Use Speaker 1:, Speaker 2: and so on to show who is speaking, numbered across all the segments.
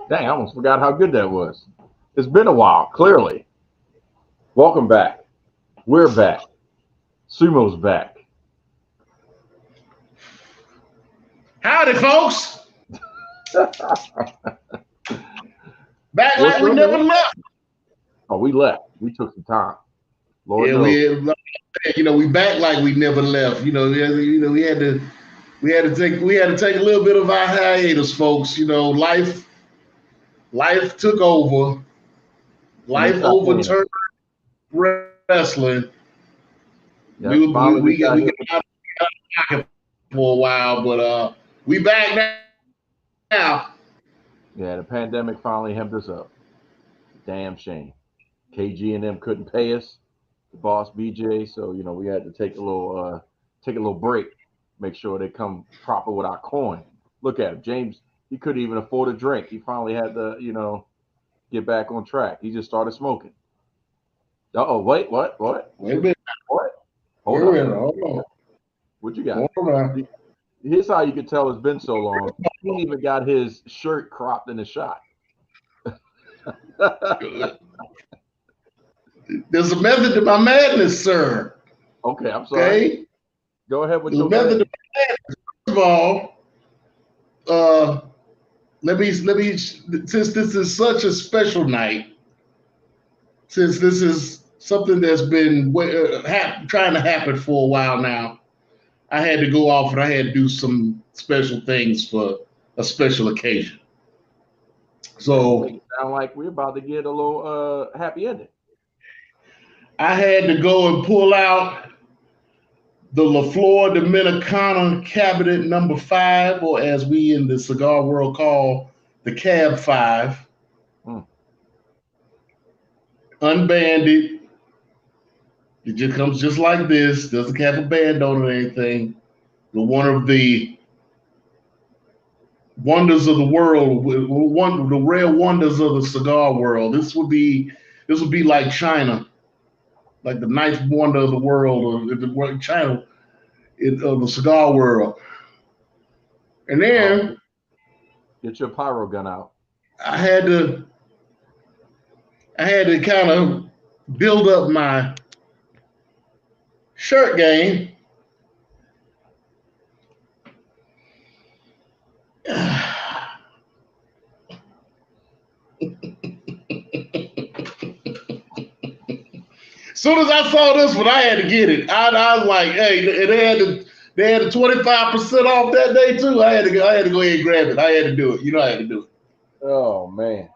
Speaker 1: Dang, I almost forgot how good that was. It's been a while, clearly. Welcome back. We're back. Sumo's back.
Speaker 2: Howdy, folks. Back
Speaker 1: What's
Speaker 2: like we
Speaker 1: up,
Speaker 2: never
Speaker 1: man?
Speaker 2: left.
Speaker 1: Oh, we left. We took some time. Lord
Speaker 2: Yeah,
Speaker 1: knows.
Speaker 2: we back like we never left. We had to take a little bit of our hiatus, folks. Life took over.
Speaker 1: And they
Speaker 2: Life
Speaker 1: stopped paying us.
Speaker 2: overturned wrestling. We
Speaker 1: Yep,
Speaker 2: we we
Speaker 1: finally we
Speaker 2: got we
Speaker 1: got
Speaker 2: got
Speaker 1: hit.
Speaker 2: out of pocket for a while, but we back now.
Speaker 1: Yeah, the pandemic finally hemmed us up. Damn shame. KG and them couldn't pay us, the boss BJ, so we had to take a little break, make sure they come proper with our coin. Look at him, James. He couldn't even afford a drink. He finally had to, get back on track. He just started smoking. Oh, wait, what? What?
Speaker 2: Wait a minute.
Speaker 1: What? Hold
Speaker 2: Wait a
Speaker 1: up.
Speaker 2: minute. Hold on.
Speaker 1: What you got?
Speaker 2: Hold on.
Speaker 1: Here's how you can tell it's been so long. He ain't even got his shirt cropped in the shot.
Speaker 2: There's a method to my madness, sir.
Speaker 1: Okay, I'm sorry.
Speaker 2: Okay.
Speaker 1: Go ahead with
Speaker 2: There's a
Speaker 1: your
Speaker 2: method to
Speaker 1: madness.
Speaker 2: my madness. First of all, uh, let me since this is such a special night, since this is something that's been trying to happen for a while now, I had to go off and I had to do some special things for a special occasion.
Speaker 1: Okay,
Speaker 2: So
Speaker 1: make it sound like we're about to get a little happy ending.
Speaker 2: I had to go and pull out the LaFleur Dominicana Cabinet number 5, or as we in the cigar world call the Cab 5,
Speaker 1: Mm.
Speaker 2: unbanded. It just comes just like this, doesn't have a band on it or anything. One of the wonders of the world, one of the rare wonders of the cigar world. This would be like China, like the ninth wonder of the world, or China of the cigar world. And
Speaker 1: Oh,
Speaker 2: then
Speaker 1: get your pyro gun out.
Speaker 2: I had to I had to kind of build up my shirt game. Soon as I saw this one, I had to get it. I was like, hey, and they had the 25% off that day too. I had to go ahead and grab it. I had to do it. I had to do
Speaker 1: Oh man,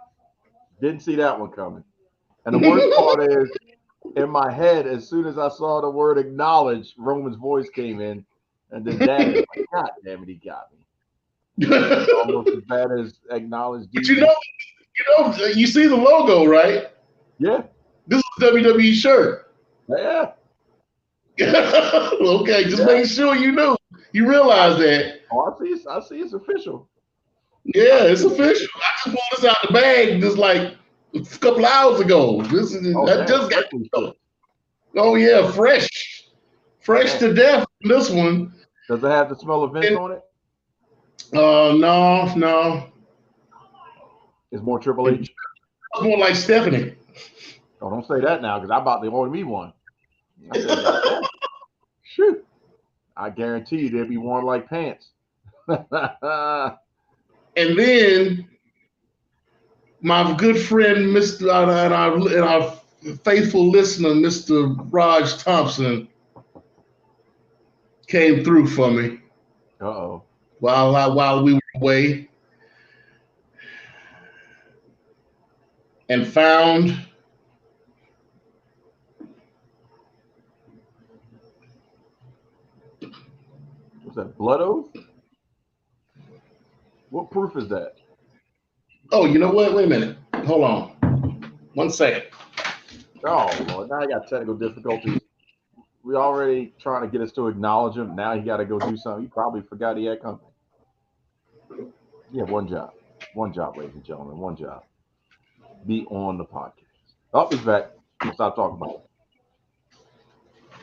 Speaker 1: didn't see that one coming. And the worst
Speaker 2: it.
Speaker 1: part is, in my head, as soon as I saw the word acknowledge, Roman's voice came in, and then Dad is like, God damn it, he got me. It's almost as bad as acknowledge
Speaker 2: But you
Speaker 1: DJ.
Speaker 2: know, you see the logo, right?
Speaker 1: Yeah,
Speaker 2: This is a WWE shirt.
Speaker 1: yeah,
Speaker 2: Okay, just
Speaker 1: yeah.
Speaker 2: making sure you knew. You
Speaker 1: I,
Speaker 2: realize that.
Speaker 1: oh, I see it's official. I
Speaker 2: Yeah, it's
Speaker 1: see it.
Speaker 2: official. I just pulled this out the bag just like a couple hours ago.
Speaker 1: Oh,
Speaker 2: I
Speaker 1: damn,
Speaker 2: just got.
Speaker 1: freshly shipped.
Speaker 2: Oh yeah, fresh
Speaker 1: Damn.
Speaker 2: to death. This one.
Speaker 1: Does it have the smell of Vince
Speaker 2: And
Speaker 1: on it?
Speaker 2: no, no,
Speaker 1: It's more Triple
Speaker 2: it's
Speaker 1: H.
Speaker 2: more like Stephanie.
Speaker 1: Oh, don't say that now, because I'm about to order me one. I said, God damn. Shoot. I guarantee you they'll be worn like pants. Oh,
Speaker 2: And then my good friend, Mister and our faithful listener, Mister Raj Thompson, came through for me
Speaker 1: oh.
Speaker 2: while we were away and found
Speaker 1: What's that? Blood oath? What proof is that?
Speaker 2: Oh, you know what? Wait a minute. Hold on. 1 second.
Speaker 1: Oh Lord, now I got technical difficulties. We already trying to get us to acknowledge him. Now he got to go do something. He probably forgot he had company. Yeah, one job. One job, ladies and gentlemen. One job. Be on the podcast. Oh, he's back. We'll stop talking about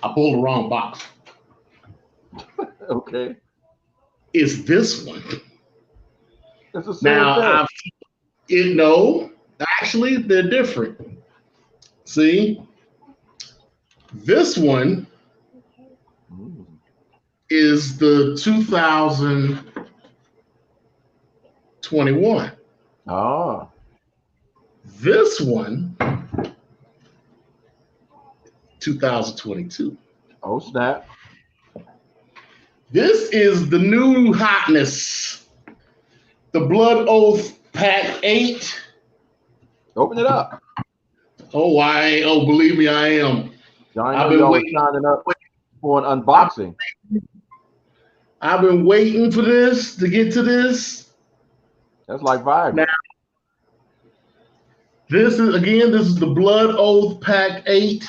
Speaker 2: I pulled the wrong box.
Speaker 1: it. Okay.
Speaker 2: It's this one.
Speaker 1: It's the same
Speaker 2: Now
Speaker 1: thing.
Speaker 2: No, actually, they're different. See, this one
Speaker 1: Mm.
Speaker 2: is the 2021.
Speaker 1: Ah,
Speaker 2: This one, 2022.
Speaker 1: oh snap!
Speaker 2: This is the new hotness. The Blood Oath Pack 8.
Speaker 1: Open it up.
Speaker 2: Oh, believe me, I am.
Speaker 1: I
Speaker 2: I've
Speaker 1: know
Speaker 2: been
Speaker 1: y'all was
Speaker 2: waiting.
Speaker 1: signing up for an
Speaker 2: I've,
Speaker 1: unboxing.
Speaker 2: I've been waiting for this to get to this.
Speaker 1: That's like
Speaker 2: Now,
Speaker 1: Viagra.
Speaker 2: this is the Blood Oath Pack 8,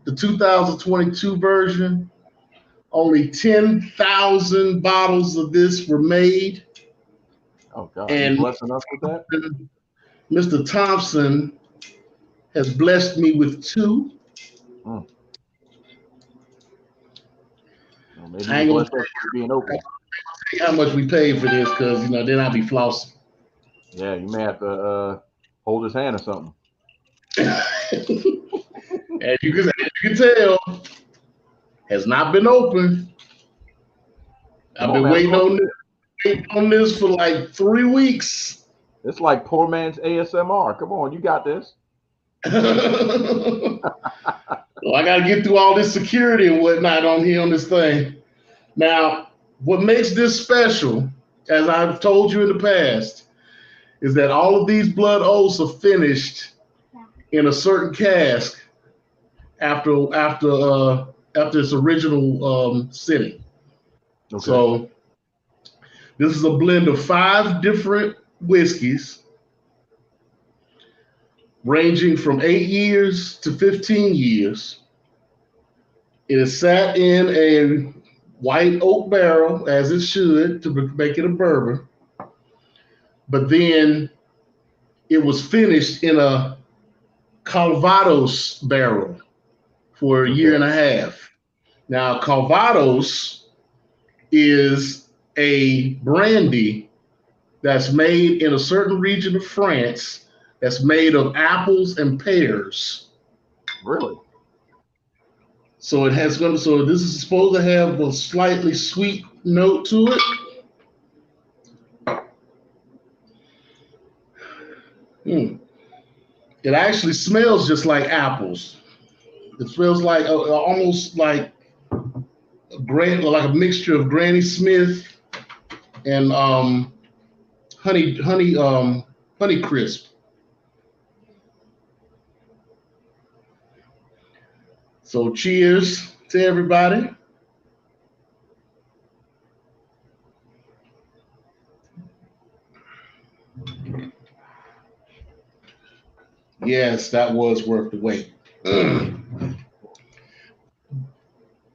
Speaker 2: the 2022 version. Only 10,000 bottles of this were made,
Speaker 1: Oh God, you
Speaker 2: and
Speaker 1: blessing us with that?
Speaker 2: Mr. Thompson has blessed me with two.
Speaker 1: Mm. Well, maybe
Speaker 2: I
Speaker 1: you
Speaker 2: ain't gonna
Speaker 1: bless us with being open.
Speaker 2: tell you how much we paid for this because then I'll be flossing.
Speaker 1: Yeah, you may have to hold his hand or something.
Speaker 2: As you can tell, has not been open.
Speaker 1: Come
Speaker 2: I've
Speaker 1: on,
Speaker 2: been
Speaker 1: man.
Speaker 2: waiting on this for like 3 weeks.
Speaker 1: It's like poor man's ASMR. Come on, you got this.
Speaker 2: Well, I got to get through all this security and whatnot on here on this thing. Now, what makes this special, as I've told you in the past, is that all of these blood oaths are finished in a certain cask after its original sitting.
Speaker 1: Okay.
Speaker 2: So this is a blend of 5 different whiskeys, ranging from 8 years to 15 years. It is sat in a white oak barrel, as it should, to make it a bourbon. But then it was finished in a Calvados barrel for a year
Speaker 1: Okay.
Speaker 2: and a half. Now, Calvados is a brandy that's made in a certain region of France that's made of apples and pears.
Speaker 1: Really?
Speaker 2: So this is supposed to have a slightly sweet note to it. Mm. It actually smells just like apples. It smells like almost like like a mixture of Granny Smith and honey crisp. So cheers to everybody. Yes, that was worth the wait.
Speaker 1: Well,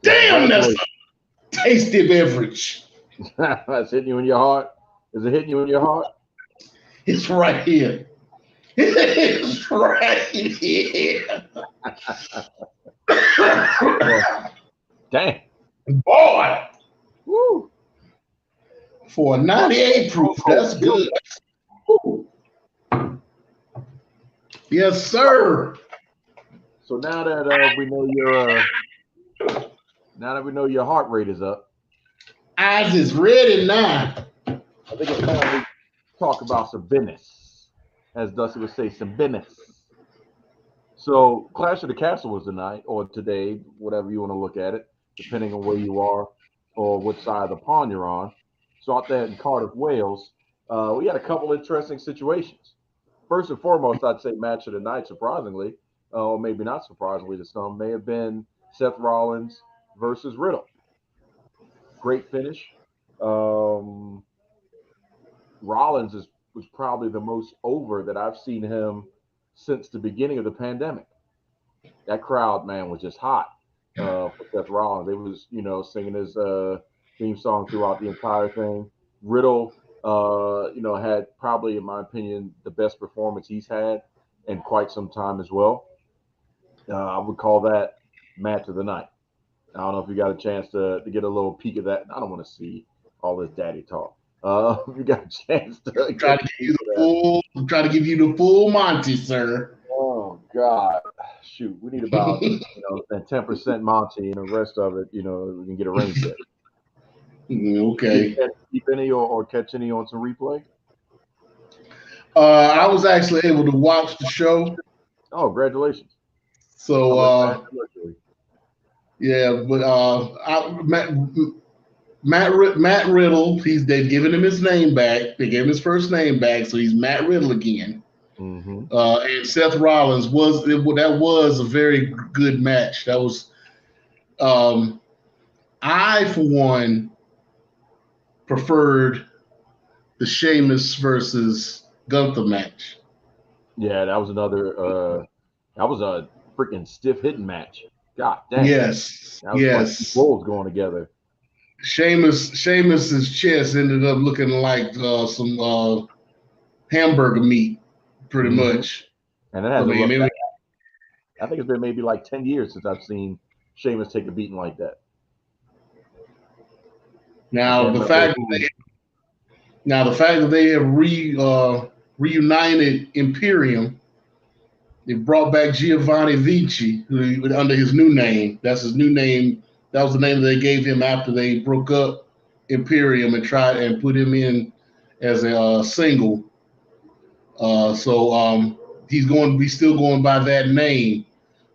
Speaker 2: Damn, that's
Speaker 1: congratulations.
Speaker 2: a tasty beverage.
Speaker 1: That's hitting you in your heart. Is it hitting you in your heart?
Speaker 2: It's right here. It's right here.
Speaker 1: Well, damn.
Speaker 2: Boy,
Speaker 1: Woo.
Speaker 2: for a 98 proof, that's good. Woo. Yes, sir.
Speaker 1: So now that we know your heart rate is up,
Speaker 2: Eyes is ready now.
Speaker 1: I think it's time we talk about some business, as Dusty would say, some business. So Clash of the Castle was tonight or today, whatever you want to look at it, depending on where you are or what side of the pond you're on. So out there in Cardiff, Wales, we had a couple interesting situations. First and foremost, I'd say match of the night, surprisingly, or maybe not surprisingly to some, may have been Seth Rollins versus Riddle. Great finish. Um, Rollins was probably the most over that I've seen him since the beginning of the pandemic. That crowd, man, was just hot for Seth Rollins. They was, singing his theme song throughout the entire thing. Riddle, had probably, in my opinion, the best performance he's had in quite some time as well. I would call that match of the night. I don't know if you got a chance to get a little peek of that. I don't want to see all this daddy talk. You got a chance to
Speaker 2: Try to give you the full. Try to give you the full Monty, sir.
Speaker 1: Oh God, shoot, we need about that 10% Monty, and the rest of it, we can get a rain check. Did
Speaker 2: Okay.
Speaker 1: you keep any or catch any on some replay?
Speaker 2: I was actually able to watch the show.
Speaker 1: Oh, congratulations!
Speaker 2: So yeah, but Matt Riddle, they've given him his name back. They gave him his first name back, so he's Matt Riddle again.
Speaker 1: Mm-hmm.
Speaker 2: And Seth Rollins that was a very good match. That was I for one preferred the Sheamus versus Gunther match.
Speaker 1: Yeah, that was another. That was a freaking stiff hitting match. God dang.
Speaker 2: Yes,
Speaker 1: that was
Speaker 2: yes.
Speaker 1: Like bulls going together.
Speaker 2: Sheamus's chest ended up looking like some hamburger meat, pretty much.
Speaker 1: And it has I think it's been maybe like 10 years since I've seen Sheamus take a beating like that.
Speaker 2: Now the fact that they have reunited Imperium, they brought back Giovanni Vinci under his new name. That's his new name. That was the name that they gave him after they broke up Imperium and tried and put him in as a single. So he's going to be still going by that name,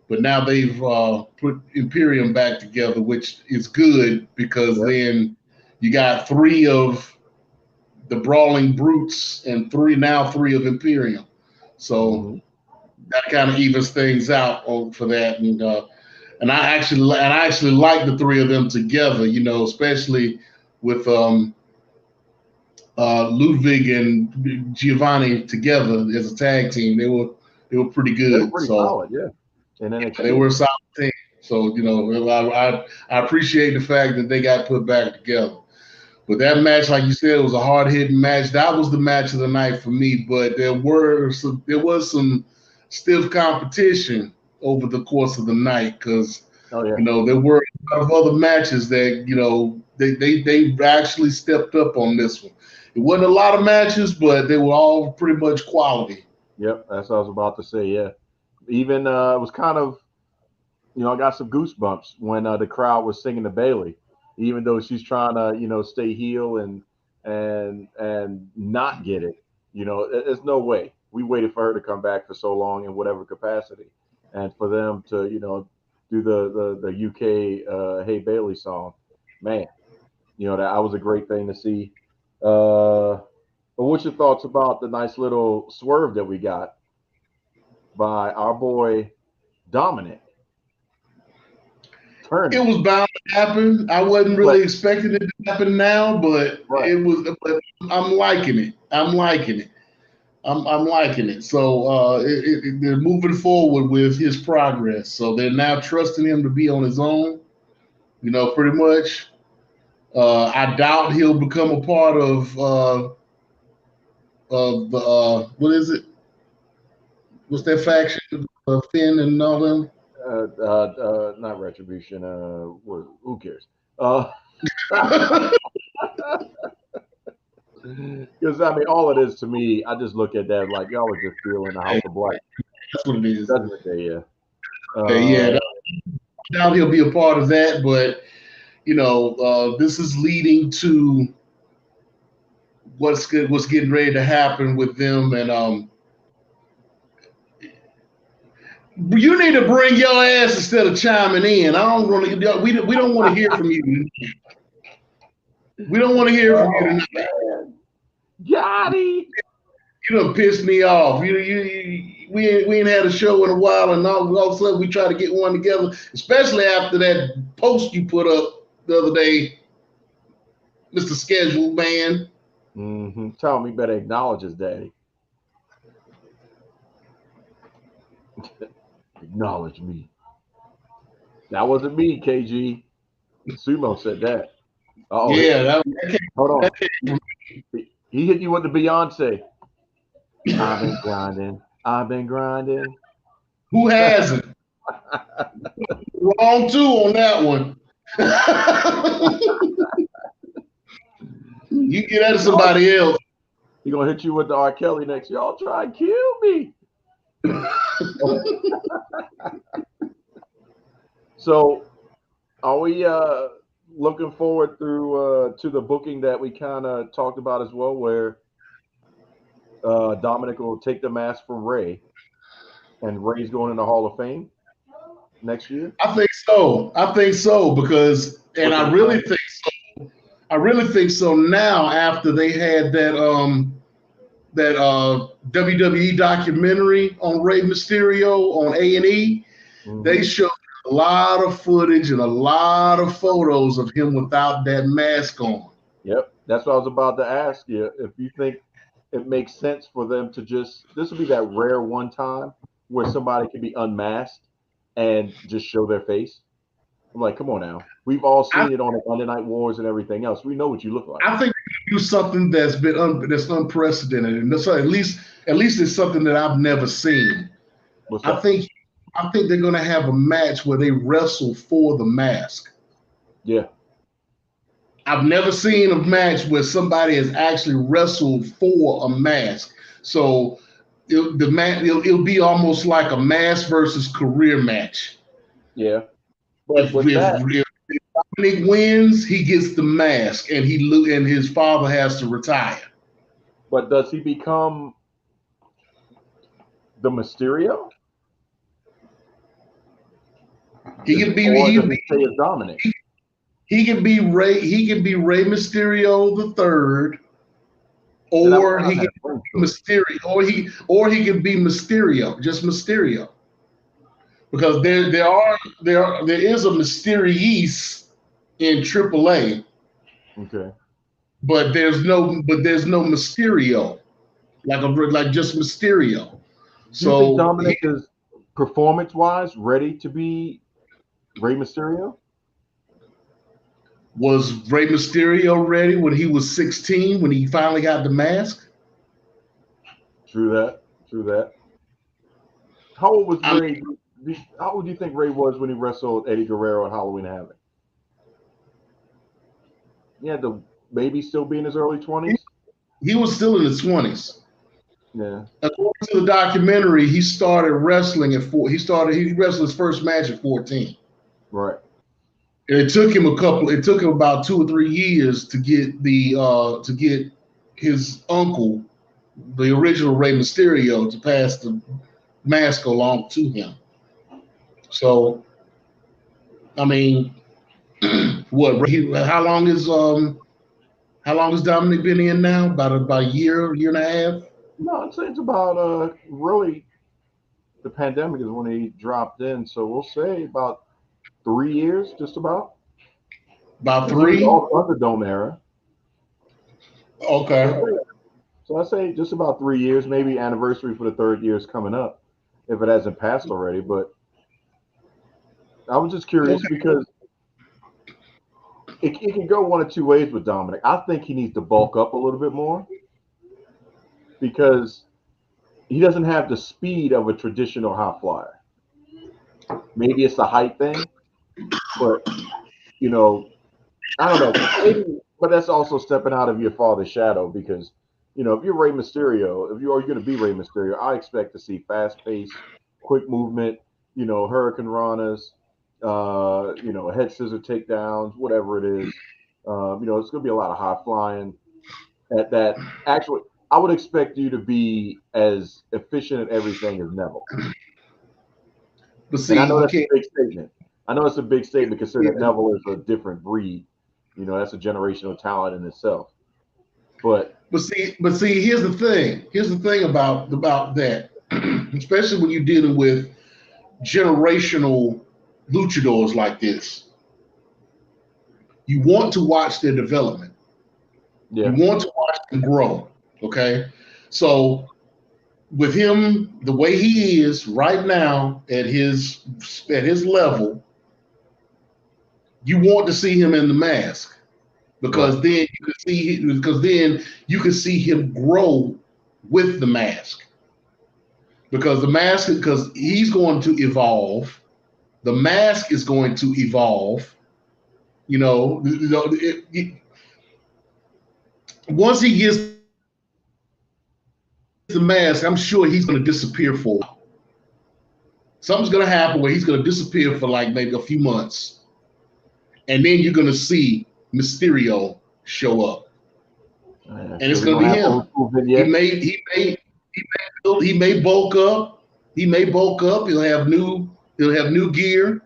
Speaker 2: but now they've put Imperium back together, which is good because then you got 3 of the Brawling Brutes and 3 of Imperium. So that kind of evens things out for that. And I actually like the 3 of them together, especially with Ludwig and Giovanni together as a tag team. They were pretty good.
Speaker 1: They were pretty solid, yeah. And then
Speaker 2: they were a solid team. So I appreciate the fact that they got put back together. But that match, like you said, was a hard hitting match. That was the match of the night for me. But there was some stiff competition over the course of the night because there were a lot of other matches that they actually stepped up on this one. It wasn't a lot of matches, but they were all pretty much quality.
Speaker 1: Yep, that's what I was about to say. Yeah, even it was kind of, I got some goosebumps when the crowd was singing to Bayley, even though she's trying to, stay heel and not get it. There's no way. We waited for her to come back for so long in whatever capacity, and for them to, do the UK Hey Bayley song, man, that was a great thing to see. But what's your thoughts about the nice little swerve that we got by our boy Dominic?
Speaker 2: It was bound to happen. I wasn't really expecting it to happen now, but it was. But I'm liking it. I'm liking it. So they're moving forward with his progress. So they're now trusting him to be on his own. Pretty much. I doubt he'll become a part of the what is it? What's that faction? Finn and all them.
Speaker 1: Not Retribution. Who cares? Because all it is to me, I just look at that like y'all were just feeling the House of Black.
Speaker 2: That's what it is.
Speaker 1: Yeah.
Speaker 2: I doubt he'll be a part of that, but this is leading to what's getting ready to happen with them, and you need to bring your ass instead of chiming in. I don't want to. We don't want to hear from you. We don't want to hear from you tonight.
Speaker 1: Yachty.
Speaker 2: You done pissed me off. We ain't had a show in a while, and all of a sudden we try to get one together, especially after that post you put up the other day, Mr. Schedule Man.
Speaker 1: Tell me better acknowledge his daddy. Acknowledge me. That wasn't me, KG. Sumo said that.
Speaker 2: Yeah,
Speaker 1: hold on. He hit you with the Beyonce. I've been grinding.
Speaker 2: Who hasn't? Wrong too on that one. You get that to somebody else.
Speaker 1: He gonna hit you with the R. Kelly next. Y'all try and kill me. So, are we looking forward through to the booking that we kind of talked about as well, where Dominic will take the mask from Rey, and Rey's going in the Hall of Fame next year?
Speaker 2: I think so. I think so because, and I really think so. I really think so now after they had that WWE documentary on Rey Mysterio on A&E.
Speaker 1: Mm-hmm.
Speaker 2: They showed a lot of footage and a lot of photos of him without that mask on.
Speaker 1: Yep, that's what I was about to ask you. If you think it makes sense for them to just, this would be that rare one time where somebody can be unmasked and just show their face. I'm like, come on now. We've all seen it on the Monday Night Wars and everything else. We know what you look like.
Speaker 2: I think do something that's been that's unprecedented, and so at least it's something that I've never seen. I think they're going to have a match where they wrestle for the mask.
Speaker 1: Yeah.
Speaker 2: I've never seen a match where somebody has actually wrestled for a mask. So it'll be almost like a mask versus career match.
Speaker 1: Yeah.
Speaker 2: But if Dominic wins, he gets the mask, and his father has to retire.
Speaker 1: But does he become the Mysterio?
Speaker 2: He can be
Speaker 1: Dominic.
Speaker 2: He can be Rey Mysterio the third, or he can be Mysterio, or he can be Mysterio, just Mysterio. Because there is a Mysterious in AAA.
Speaker 1: Okay.
Speaker 2: But there's no Mysterio, like just Mysterio.
Speaker 1: Do you think Dominic is performance-wise ready to be Rey Mysterio?
Speaker 2: Was Rey Mysterio ready when he was 16 when he finally got the mask?
Speaker 1: True that. How old was Rey? How old do you think Rey was when he wrestled Eddie Guerrero at Halloween Havoc? He had to maybe still be in his early 20s?
Speaker 2: He was still in his 20s.
Speaker 1: Yeah. According
Speaker 2: to the documentary, he started wrestling at 4. He wrestled his first match at 14.
Speaker 1: Right.
Speaker 2: And it took him about 2 or 3 years to get his uncle, the original Rey Mysterio, to pass the mask along to him. So, I mean, how long has Dominic been in now? About a year and a half?
Speaker 1: No, I'd say it's about really the pandemic is when he dropped in. So we'll say about 3 years, just about.
Speaker 2: About 3?
Speaker 1: All Thunderdome era.
Speaker 2: Okay.
Speaker 1: So I say just about 3 years, maybe anniversary for the 3rd year is coming up, if it hasn't passed already. But I was just curious because it can go one of two ways with Dominic. I think he needs to bulk up a little bit more because he doesn't have the speed of a traditional high flyer. Maybe it's the height thing, but I don't know. Maybe, but that's also stepping out of your father's shadow because, if you're Rey Mysterio, if you're going to be Rey Mysterio, I expect to see fast-paced, quick movement, Hurricane Ranas, head scissor takedowns, whatever it is. It's going to be a lot of high flying. At that, actually, I would expect you to be as efficient at everything as Neville.
Speaker 2: But see,
Speaker 1: and I know that's a big statement. I know it's a big statement considering that Neville is a different breed. That's a generational talent in itself. But
Speaker 2: see, here's the thing. Here's the thing about that, especially when you're dealing with generational luchadors like this. You want to watch their development. Yeah. You want to watch them grow. Okay. So with him, the way he is right now at his level, you want to see him in the mask because then you can see him grow with the mask. Because he's going to evolve. The mask is going to evolve. once he gets the mask, I'm sure he's going to disappear for a while. Something's going to happen where he's going to disappear for like maybe a few months, and then you're going to see Mysterio show up, and
Speaker 1: So
Speaker 2: it's
Speaker 1: we're
Speaker 2: going to
Speaker 1: gonna
Speaker 2: be
Speaker 1: have
Speaker 2: him.
Speaker 1: old school
Speaker 2: He
Speaker 1: vignettes.
Speaker 2: may he may he may bulk up. He may bulk up. He'll have new gear.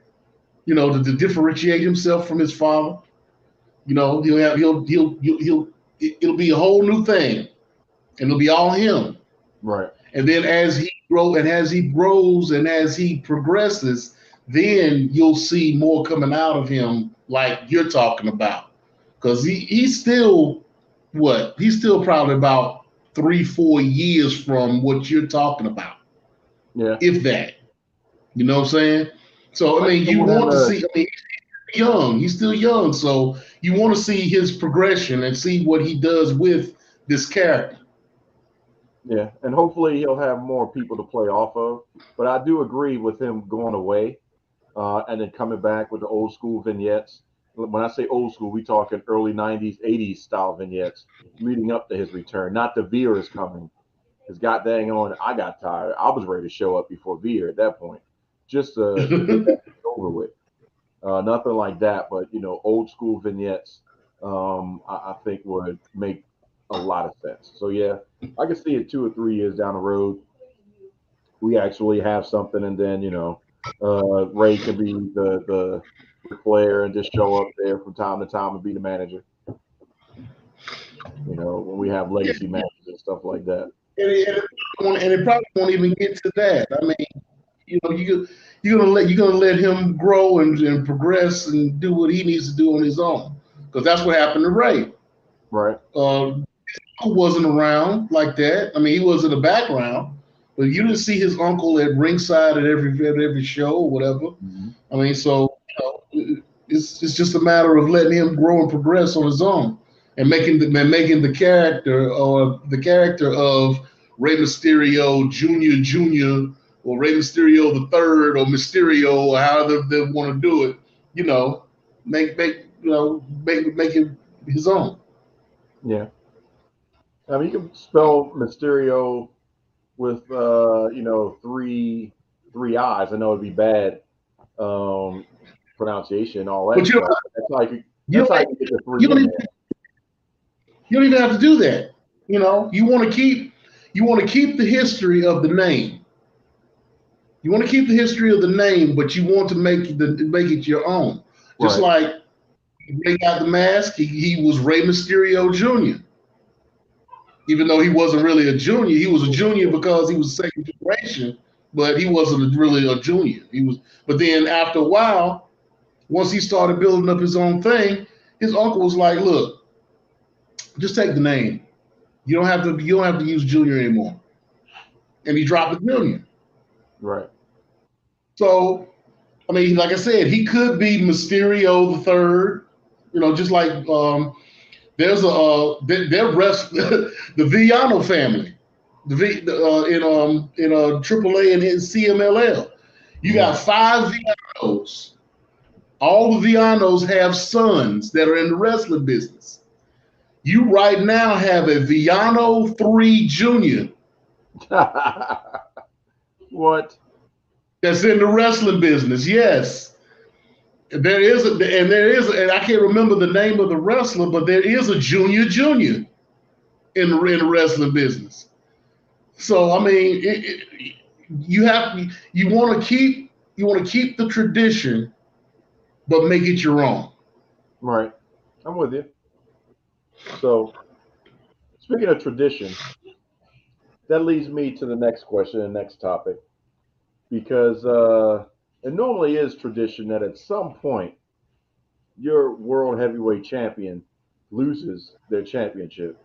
Speaker 2: To differentiate himself from his father. It'll be a whole new thing, and it'll be all him.
Speaker 1: Right.
Speaker 2: And then as he grows and as he progresses, then you'll see more coming out of him, like you're talking about. Because he's still what? He's still probably about 3, 4 years from what you're talking about,
Speaker 1: Yeah.
Speaker 2: if that. You know what I'm saying? So I
Speaker 1: I
Speaker 2: mean,
Speaker 1: still
Speaker 2: you
Speaker 1: want him
Speaker 2: want to
Speaker 1: to.
Speaker 2: see. I mean, he's young. He's still young, so you want to see his progression and see what he does with this character.
Speaker 1: Yeah, and hopefully he'll have more people to play off of. But I do agree with him going away and then coming back with the old school vignettes. When I say old school, we talking early '90s, '80s style vignettes leading up to his return. Not the Veer is coming. Because god dang on, I got tired. I was ready to show up before Veer at that point, just to get that over with. Nothing like that, but old school vignettes. I think would make a lot of sense. So yeah, I can see it 2 or 3 years down the road. We actually have something, and then Ray can be the Ric Flair and just show up there from time to time and be the manager. When we have legacy matches and stuff like that.
Speaker 2: And it probably won't even get to that. I mean, you know, you you're gonna let him grow and progress and do what he needs to do on his own. Because that's what happened to Ray.
Speaker 1: Right.
Speaker 2: Who wasn't around like that. I mean, he was in the background, but you didn't see his uncle at ringside at every show or whatever.
Speaker 1: Mm-hmm.
Speaker 2: I mean, so it's just a matter of letting him grow and progress on his own, and making the character of Rey Mysterio Junior, or Rey Mysterio the Third, or Mysterio, or however they want to do it. You know, make it his own.
Speaker 1: Yeah. I mean, you can spell Mysterio with three eyes. I know it'd be bad um, pronunciation and all that
Speaker 2: But
Speaker 1: stuff. But that's how you
Speaker 2: you
Speaker 1: that's
Speaker 2: don't
Speaker 1: how you get the
Speaker 2: you
Speaker 1: three
Speaker 2: don't
Speaker 1: in
Speaker 2: even,
Speaker 1: there.
Speaker 2: you don't even have to do that. You want to keep the history of the name. You want to keep the history of the name, but you want to make it your own. Just
Speaker 1: Right.
Speaker 2: like Ray got the mask, he was Rey Mysterio Jr. Even though he wasn't really a junior, he was a junior because he was second generation, but he wasn't really a junior. He was, but then after a while, once he started building up his own thing, his uncle was like, "Look, just take the name. You don't have to use Junior anymore." And he dropped the Junior.
Speaker 1: Right.
Speaker 2: So I mean, like I said, he could be Mysterio the Third. Just like there's their rest the Villano family, in AAA and in CMLL. You
Speaker 1: Hmm.
Speaker 2: got 5 Villanos. All the Villanos have sons that are in the wrestling business. You right now have a Villano 3 Junior
Speaker 1: What?
Speaker 2: that's in the wrestling business. Yes. And I can't remember the name of the wrestler, but there is a Junior in the wrestling business. So I mean, you have you want to keep the tradition, but make it your own.
Speaker 1: Right. I'm with you. So speaking of tradition, that leads me to the next question and next topic because it normally is tradition that at some point your world heavyweight champion loses their championship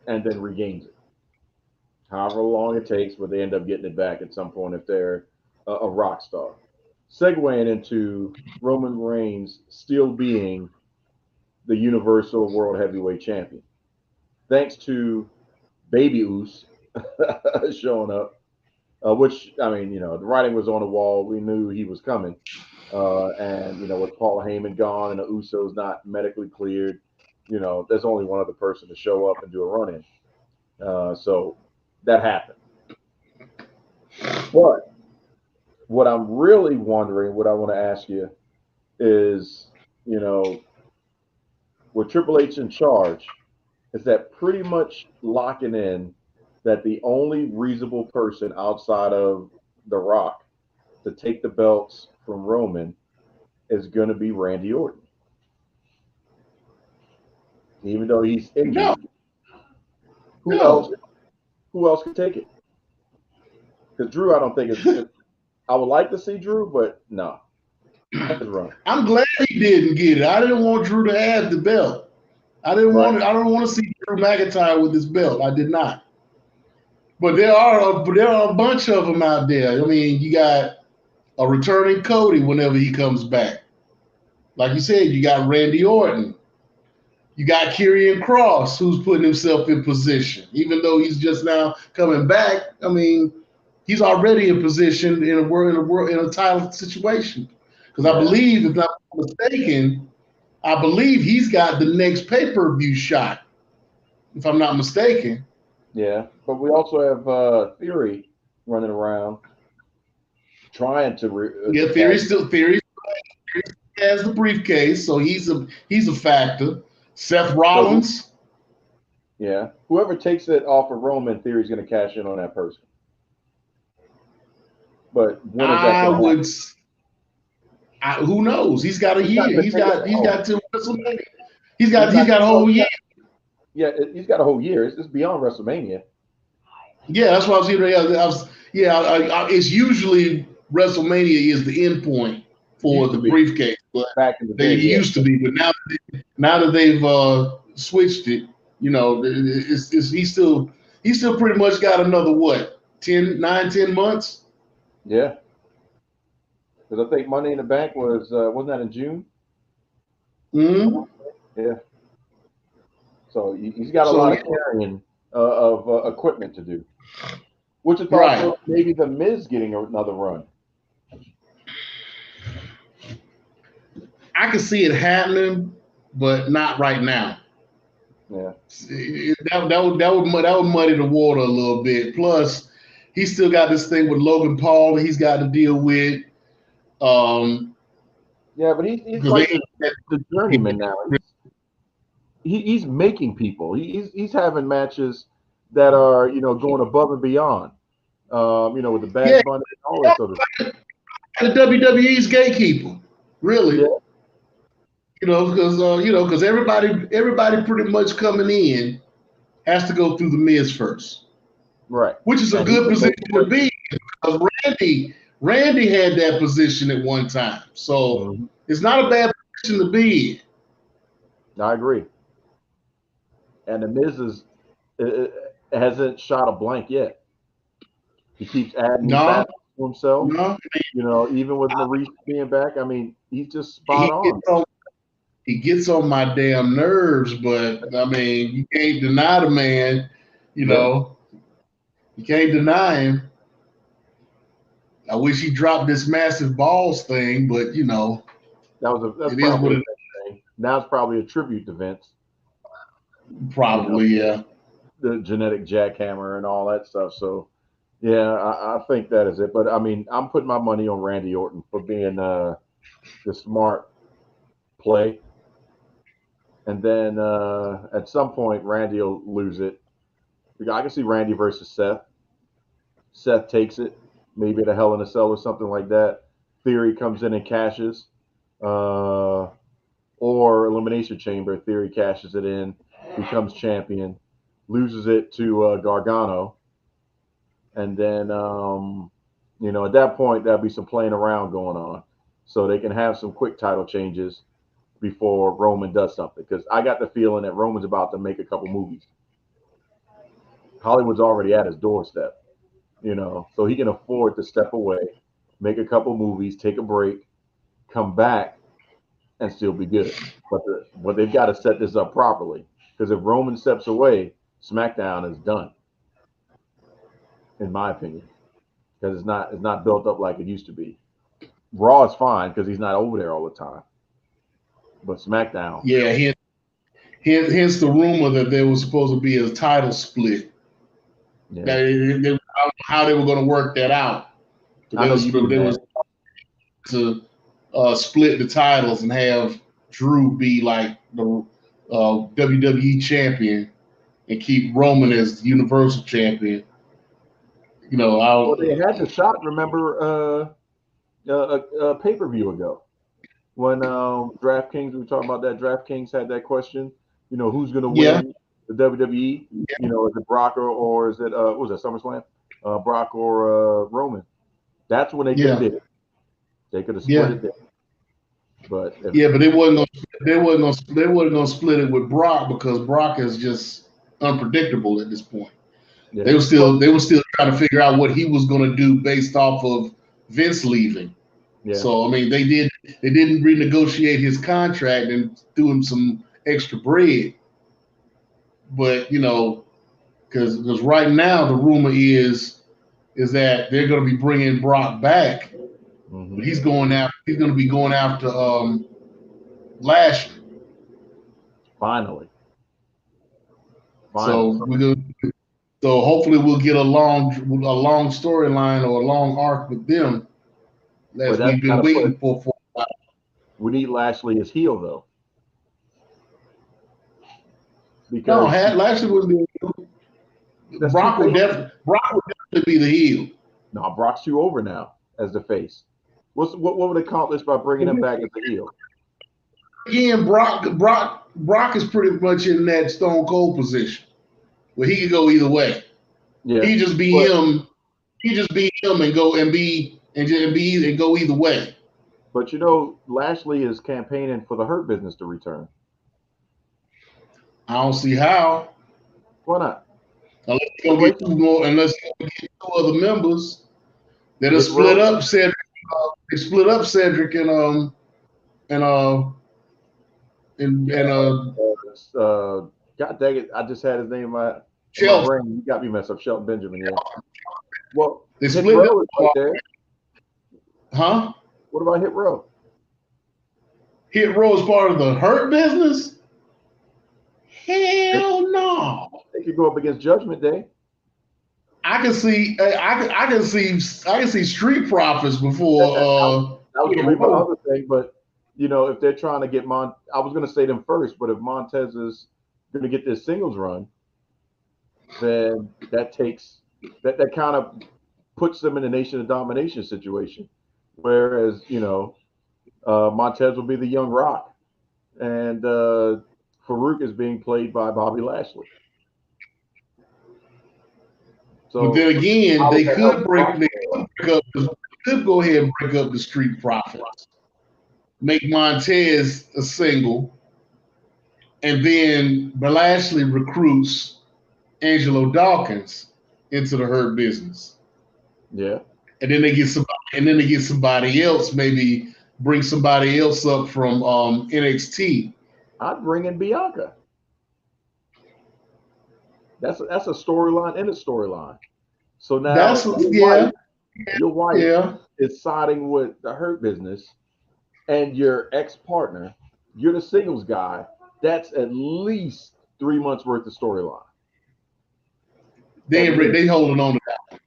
Speaker 1: and then regains it. However long it takes, but they end up getting it back at some point if they're a rock star. Segueing into Roman Reigns still being the Universal World Heavyweight Champion, thanks to Baby Oos showing up, which I mean, the writing was on the wall. We knew he was coming, and with Paul Heyman gone and the Usos not medically cleared, there's only one other person to show up and do a run in. So that happened. But what I'm really wondering, what I want to ask you is, you know, with Triple H in charge, is that pretty much locking in that the only reasonable person outside of The Rock to take the belts from Roman is going to be Randy Orton, even though he's
Speaker 2: No,
Speaker 1: injured. Who
Speaker 2: no.
Speaker 1: else? Who else could take it? Because Drew, I don't think it's. I would like to see Drew, but no, his run.
Speaker 2: I'm glad he didn't get it. I didn't want Drew to have the belt. I didn't
Speaker 1: Right.
Speaker 2: want it. I don't want to see Drew McIntyre with this belt. I did not. But there are a bunch of them out there. I mean, you got a returning Cody whenever he comes back. Like you said, you got Randy Orton. You got Karrion Kross, who's putting himself in position, even though he's just now coming back. I mean, he's already in position in a title situation. Because I believe, if not mistaken, I believe he's got the next pay-per-view shot, if I'm not mistaken.
Speaker 1: Yeah, but we also have Theory running around trying to.
Speaker 2: Yeah, Theory has the briefcase, so he's a factor. Seth Rollins.
Speaker 1: Yeah, whoever takes it off of Roman, Theory's going to cash in on that person. But when is that
Speaker 2: who knows? He's got a year. He's got till WrestleMania. He's got a whole year.
Speaker 1: Yeah, he's got a whole year. It's beyond WrestleMania.
Speaker 2: Yeah, that's what I was hearing. It's usually WrestleMania is the end point for the briefcase. But
Speaker 1: back in the day,
Speaker 2: it used to be, but now that they've switched it, he's still pretty much got another 10 months.
Speaker 1: Yeah, because I think Money in the Bank wasn't that in June?
Speaker 2: Mm-hmm.
Speaker 1: Yeah. So he's got a lot of carrying of equipment to do, which is also maybe the Miz getting another run.
Speaker 2: I can see it happening, but not right now.
Speaker 1: Yeah,
Speaker 2: that would muddy the water a little bit. Plus, he's still got this thing with Logan Paul that he's got to deal with.
Speaker 1: Yeah, but he's like the journeyman now. He's making people. He's having matches that are going above and beyond. With the Bad Bunny and all that sort of stuff.
Speaker 2: The WWE's gatekeeper, really.
Speaker 1: Yeah.
Speaker 2: Because everybody pretty much coming in has to go through the Miz first,
Speaker 1: right?
Speaker 2: Which is a good position to be, because Randy had that position at one time, so it's not a bad position to be in.
Speaker 1: I agree. And the Miz hasn't shot a blank yet. He keeps adding to himself.
Speaker 2: No.
Speaker 1: Even with Maurice being back, I mean, he's just spot on.
Speaker 2: He gets on my damn nerves, but I mean, you can't deny the man. You can't deny him. I wish he dropped this massive balls thing, but
Speaker 1: that's probably a thing. Now it's probably a tribute to Vince.
Speaker 2: Probably, yeah.
Speaker 1: The genetic jackhammer and all that stuff. So, yeah, I think that is it. But I mean, I'm putting my money on Randy Orton for being the smart play. And then at some point, Randy will lose it. I can see Randy versus Seth. Seth takes it, maybe at a Hell in a Cell or something like that. Theory comes in and cashes. Or Elimination Chamber. Theory cashes it in, becomes champion, loses it to Gargano. And then, at that point, there'll be some playing around going on. So they can have some quick title changes before Roman does something, because I got the feeling that Roman's about to make a couple movies. Hollywood's already at his doorstep, so he can afford to step away, make a couple movies, take a break, come back, and still be good. But they've got to set this up properly, because if Roman steps away, SmackDown is done, in my opinion, because it's not built up like it used to be. Raw is fine because he's not over there all the time. But SmackDown.
Speaker 2: Yeah, Hence the rumor that there was supposed to be a title split.
Speaker 1: Yeah.
Speaker 2: That I don't know how they were going to work that out.
Speaker 1: I know you mean
Speaker 2: They
Speaker 1: that.
Speaker 2: was to split the titles and have Drew be like the WWE champion and keep Roman as the Universal champion. You know,
Speaker 1: Well, they had the shot. Remember, a pay-per-view ago when DraftKings, we were talking about that. DraftKings had that question. You know, who's going to
Speaker 2: yeah,
Speaker 1: win the WWE? You know, is it Brock or is it what was it SummerSlam? Brock or Roman? That's when they could have
Speaker 2: yeah,
Speaker 1: did it. They could have split
Speaker 2: yeah,
Speaker 1: it there. But
Speaker 2: yeah. But they wasn't gonna split it with Brock because Brock is just unpredictable at this point.
Speaker 1: yeah,
Speaker 2: They were still trying to figure out what he was going to do based off of Vince leaving.
Speaker 1: yeah.
Speaker 2: So I mean, they didn't renegotiate his contract and threw him some extra bread. But you know, because right now the rumor is that they're going to be bringing Brock back,
Speaker 1: Mm-hmm.
Speaker 2: but he's going to be going after Lashley.
Speaker 1: Finally.
Speaker 2: So so hopefully we'll get a long storyline or a long arc with them as we've been waiting for.
Speaker 1: We need Lashley as heel though,
Speaker 2: No,
Speaker 1: because
Speaker 2: Lashley would be. Brock would definitely be the heel.
Speaker 1: no, Brock's too over now as the face. What would they accomplish by bringing him back as the heel?
Speaker 2: Again, Brock is pretty much in that Stone Cold position where he could go either way.
Speaker 1: Yeah,
Speaker 2: he just be him. He just be him and go and go either way.
Speaker 1: But you know, Lashley is campaigning for the Hurt Business to return.
Speaker 2: I don't see how.
Speaker 1: Why not?
Speaker 2: Unless you get two other members that are split up Cedric. They split up Cedric and
Speaker 1: God dang it! I just had his name in my brain. You got me messed up. Shelton Benjamin. Yeah. Well,
Speaker 2: they split up
Speaker 1: right there.
Speaker 2: Huh?
Speaker 1: What about Hit Row?
Speaker 2: Hit Row is part of the Hurt Business? Hell no.
Speaker 1: They could go up against Judgment Day.
Speaker 2: I can see Street Profits before.
Speaker 1: That was gonna be my other thing, but you know, if they're trying to get I was gonna say them first, but if Montez is gonna get this singles run, then that kind of puts them in a Nation of Domination situation. Whereas, you know, Montez will be the young Rock, and Farouk is being played by Bobby Lashley. So,
Speaker 2: but then again, they could go ahead and break up the Street Profits, make Montez a single, and then Lashley recruits Angelo Dawkins into the Hurt Business.
Speaker 1: Yeah.
Speaker 2: And then they get somebody else, maybe bring somebody else up from NXT.
Speaker 1: I'd bring in Bianca. That's a storyline in a storyline. So now your wife is siding with the Hurt Business, and your ex-partner, you're the singles guy. That's at least 3 months worth of storyline.
Speaker 2: They holding on to that.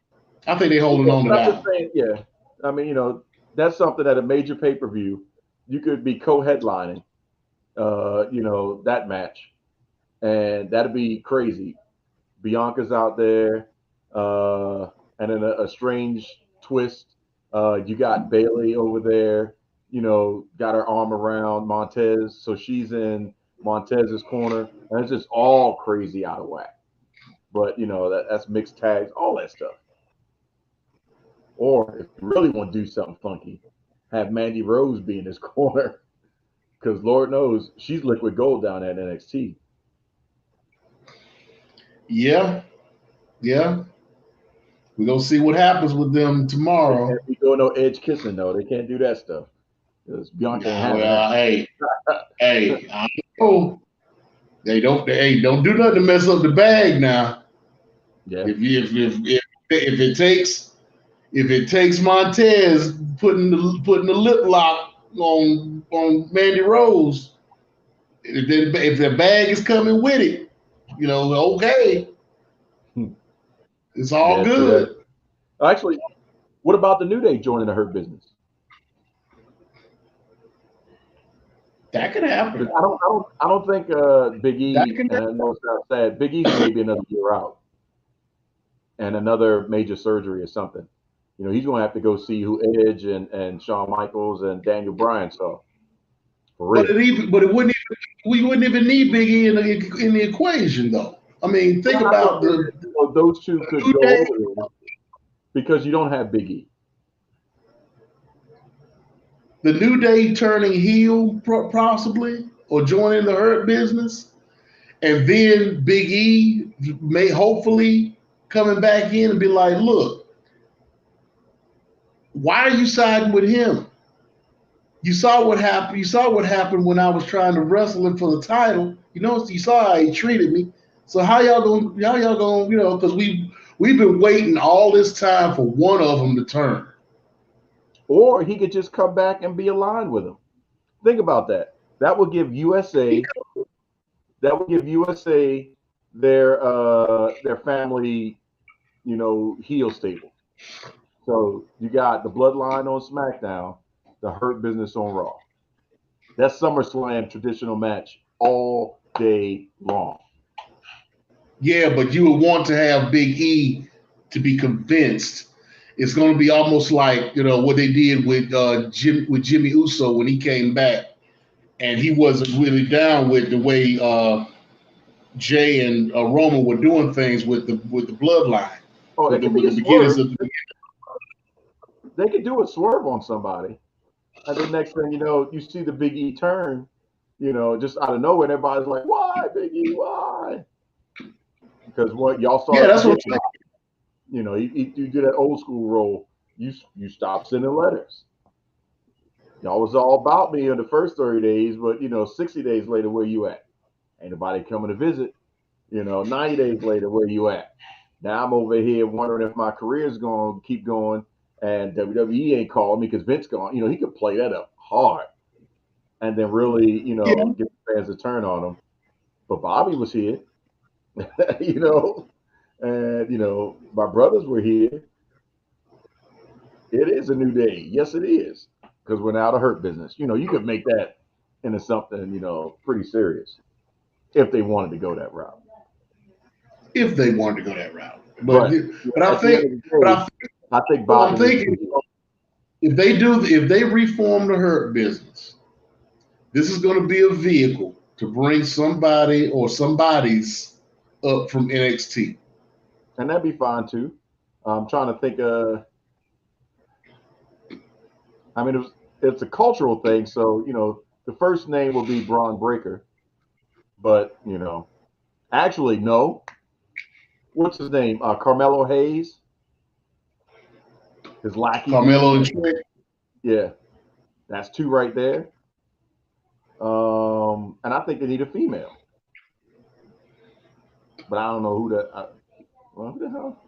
Speaker 2: I think they holding on to that.
Speaker 1: Saying, yeah, I mean, you know, that's something at a major pay-per-view you could be co-headlining, you know, that match, and that'd be crazy. Bianca's out there, and then a strange twist. You got Bayley over there, you know, got her arm around Montez, so she's in Montez's corner, and it's just all crazy out of whack. But you know, that's mixed tags, all that stuff. Or if you really want to do something funky, have Mandy Rose be in his corner, because Lord knows she's liquid gold down at NXT.
Speaker 2: Yeah. We're gonna see what happens with them tomorrow.
Speaker 1: They can't be doing no edge kissing though. They can't do that stuff. Because Bianca
Speaker 2: hey, I know. Don't do nothing to mess up the bag now.
Speaker 1: Yeah.
Speaker 2: If it takes Montez putting the lip lock on Mandy Rose, If the bag is coming with it, okay, it's all
Speaker 1: Yeah,
Speaker 2: good.
Speaker 1: actually, what about the New Day joining the Hurt Business?
Speaker 2: That could happen.
Speaker 1: Because I don't think Big
Speaker 2: That
Speaker 1: E.
Speaker 2: can
Speaker 1: And I know it sounds sad. Big E's maybe another year out and another major surgery or something. He's going to have to go see who Edge and Shawn Michaels and Daniel Bryan saw. For
Speaker 2: But
Speaker 1: real.
Speaker 2: it wouldn't even, we wouldn't even need Big E in the equation though. I mean, think
Speaker 1: Well, I just
Speaker 2: about
Speaker 1: figured, those two could
Speaker 2: New
Speaker 1: go
Speaker 2: Day.
Speaker 1: over there because you don't have Big E.
Speaker 2: The New Day turning heel possibly or joining the Hurt Business, and then Big E may hopefully coming back in and be like, look, why are you siding with him? You saw what happened. You saw what happened when I was trying to wrestle him for the title. You saw how he treated me. So how y'all gonna, because we've been waiting all this time for one of them to turn.
Speaker 1: Or he could just come back and be aligned with him. Think about that. That would give USA. That would give USA their family, heel stable. So you got the Bloodline on SmackDown, the Hurt Business on Raw. That's SummerSlam traditional match all day long.
Speaker 2: Yeah, but you would want to have Big E to be convinced. It's going to be almost like what they did with Jimmy Uso when he came back, and he wasn't really down with the way Jay and Roman were doing things with the Bloodline.
Speaker 1: Oh,
Speaker 2: With
Speaker 1: it could
Speaker 2: the
Speaker 1: be a
Speaker 2: beginnings
Speaker 1: swerve.
Speaker 2: of
Speaker 1: They could do a swerve on somebody, and the next thing you know, you see the Big E turn, just out of nowhere, and everybody's like, "Why, Big E? Why?" Because what y'all started
Speaker 2: that's what
Speaker 1: forgetting, you did that old school role. You stopped sending letters. Y'all was all about me in the first 30 days, but 60 days later, where you at? Ain't nobody coming to visit. 90 days later, where you at? Now I'm over here wondering if my career's going to keep going, and WWE ain't calling me because Vince gone. He could play that up hard, and then really,
Speaker 2: yeah.
Speaker 1: get the fans to turn on him. But Bobby was here, and my brothers were here. It is a new day. Yes, it is. Because we're now the Hurt Business. You could make that into something, pretty serious if they wanted to go that route.
Speaker 2: If they wanted to go that route,
Speaker 1: But
Speaker 2: but I
Speaker 1: at the end
Speaker 2: think,
Speaker 1: of the day, I think
Speaker 2: well, I'm
Speaker 1: Bobby needs to
Speaker 2: thinking
Speaker 1: be here.
Speaker 2: if they reform the Hurt Business, this is going to be a vehicle to bring somebody or somebody's up from NXT.
Speaker 1: And that'd be fine too. I'm trying to think. I mean, it's a cultural thing, so the first name will be Braun Breaker, but actually no. What's his name? Carmelo Hayes, his lackey.
Speaker 2: Carmelo and Trent.
Speaker 1: Yeah, that's two right there. And I think they need a female, but I don't know who that. Well, who the hell?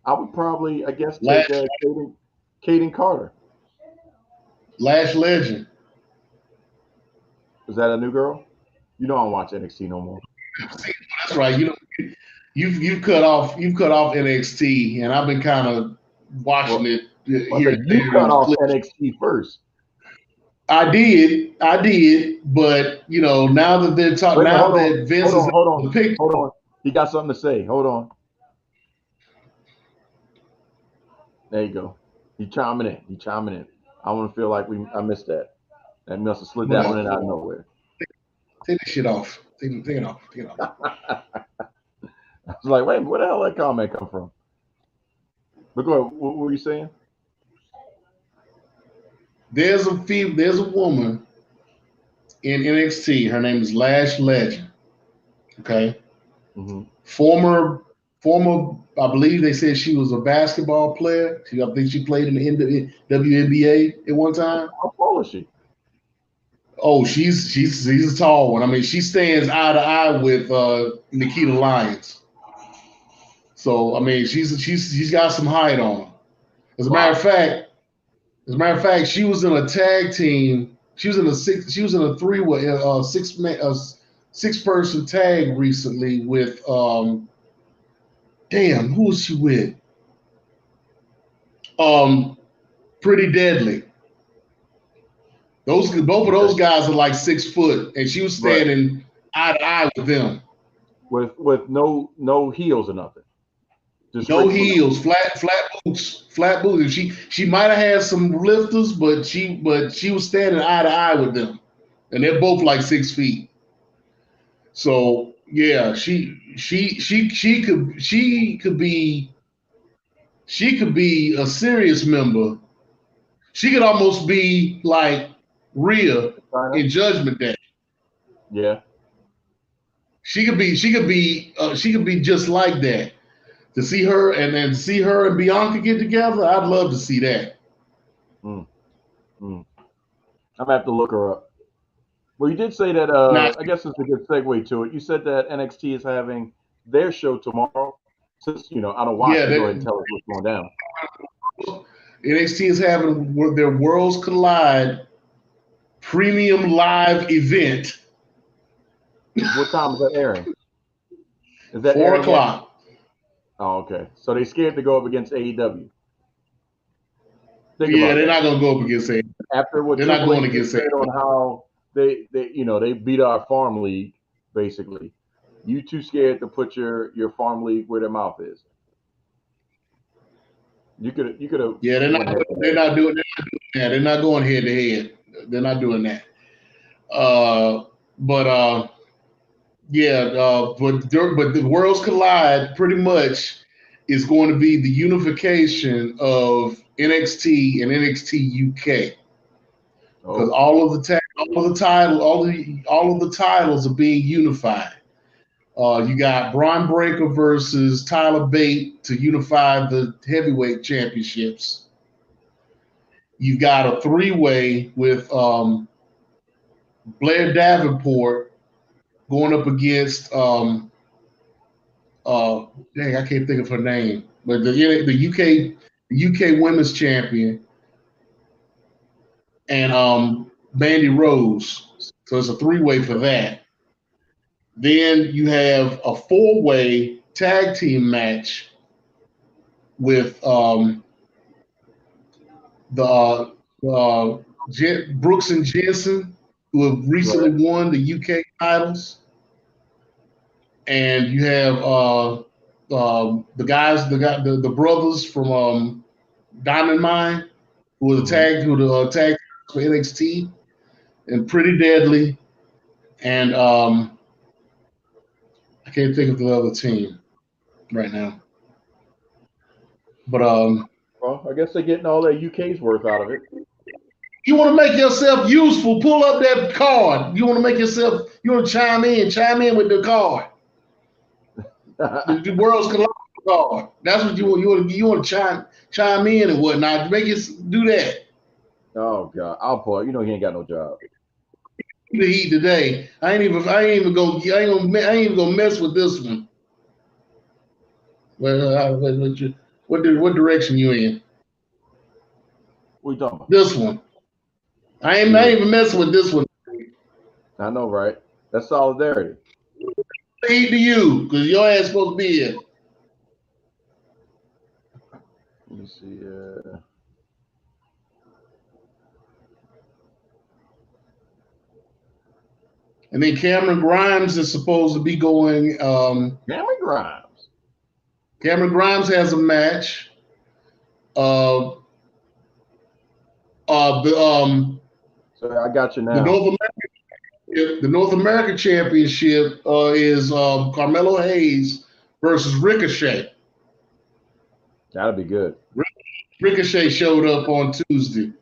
Speaker 1: I would probably, I guess, take Kaden Carter.
Speaker 2: Lash Legend.
Speaker 1: Is that a new girl? I don't watch NXT no more.
Speaker 2: That's right. You've cut off NXT, and I've been kind of watching it here.
Speaker 1: You cut off NXT first.
Speaker 2: I did, but now that they're talking, now that Vince is
Speaker 1: hold on. He got something to say. Hold on. There you go. He chiming in. I want to feel like I missed that. That must have slid that one in out of nowhere.
Speaker 2: Take the shit off. Take it off.
Speaker 1: I was like, wait, where the hell that comment come from? But go ahead. What were you saying?
Speaker 2: There's a woman in NXT. Her name is Lash Legend. Okay.
Speaker 1: Mm-hmm.
Speaker 2: Former. I believe they said she was a basketball player. I think she played in the WNBA at one time.
Speaker 1: How tall is she?
Speaker 2: Oh, she's a tall one. I mean, she stands eye to eye with Nikita Lyons. So I mean, she's got some height on her. As a matter of fact, she was in a tag team She was in a six. She was in a three-way, six-person tag recently with damn, who was she with? Pretty Deadly. Both of those guys are like 6 foot, and she was standing eye to eye with them.
Speaker 1: With no heels or nothing.
Speaker 2: Just no heels, flat boots. And she might have had some lifters, but she was standing eye to eye with them, and they're both like 6 feet. So yeah, she could be a serious member. She could almost be like Rhea in Judgment Day.
Speaker 1: Yeah.
Speaker 2: She could be just like that. To see her and Bianca get together, I'd love to see that.
Speaker 1: I'm gonna have to look her up. Well, you did say that. I guess it's a good segue to it. You said that NXT is having their show tomorrow. Since I don't watch, go ahead and tell us what's going down.
Speaker 2: NXT is having their Worlds Collide premium live event.
Speaker 1: What time is that airing?
Speaker 2: Is that 4 o'clock?
Speaker 1: Oh, okay. So they scared to go up against AEW.
Speaker 2: They're not going to go up against AEW.
Speaker 1: After what they're not going against AEW. On how they beat our farm league, basically. You too scared to put your farm league where their mouth is. You could have.
Speaker 2: Yeah, they're not doing that. They're not going head to head. They're not doing that. But the Worlds Collide pretty much is going to be the unification of NXT and NXT UK, because all of the titles are being unified. You got Braun Breaker versus Tyler Bate to unify the heavyweight championships. You got a 3-way with Blair Davenport going up against I can't think of her name, but the UK women's champion and Mandy Rose. So it's a 3-way for that. Then you have a 4-way tag team match with Brooks and Jensen, who have recently won the UK titles. And you have the brothers from Diamond Mine, who are the tag for NXT, and Pretty Deadly, and I can't think of the other team right now. But
Speaker 1: well, I guess they're getting all their UK's worth out of it.
Speaker 2: You want to make yourself useful? Pull up that card. You want to make yourself? You want to chime in with the card. The Worlds Collide card. That's what you want. You want to chime in and whatnot. Make it do that.
Speaker 1: Oh God, I'll pull it. He ain't got no job.
Speaker 2: The heat today. I ain't even gonna mess with this one. Well, what direction you in?
Speaker 1: What you talking about?
Speaker 2: This one. I ain't even messing with this one.
Speaker 1: I know, right? That's solidarity.
Speaker 2: Heat to you, because your ass supposed to be here.
Speaker 1: Let me see.
Speaker 2: And then Cameron Grimes is supposed to be going.
Speaker 1: Cameron Grimes.
Speaker 2: Cameron Grimes has a match.
Speaker 1: So I got you now.
Speaker 2: The North American Championship is Carmelo Hayes versus Ricochet.
Speaker 1: That'll be good.
Speaker 2: Ricochet showed up on Tuesday.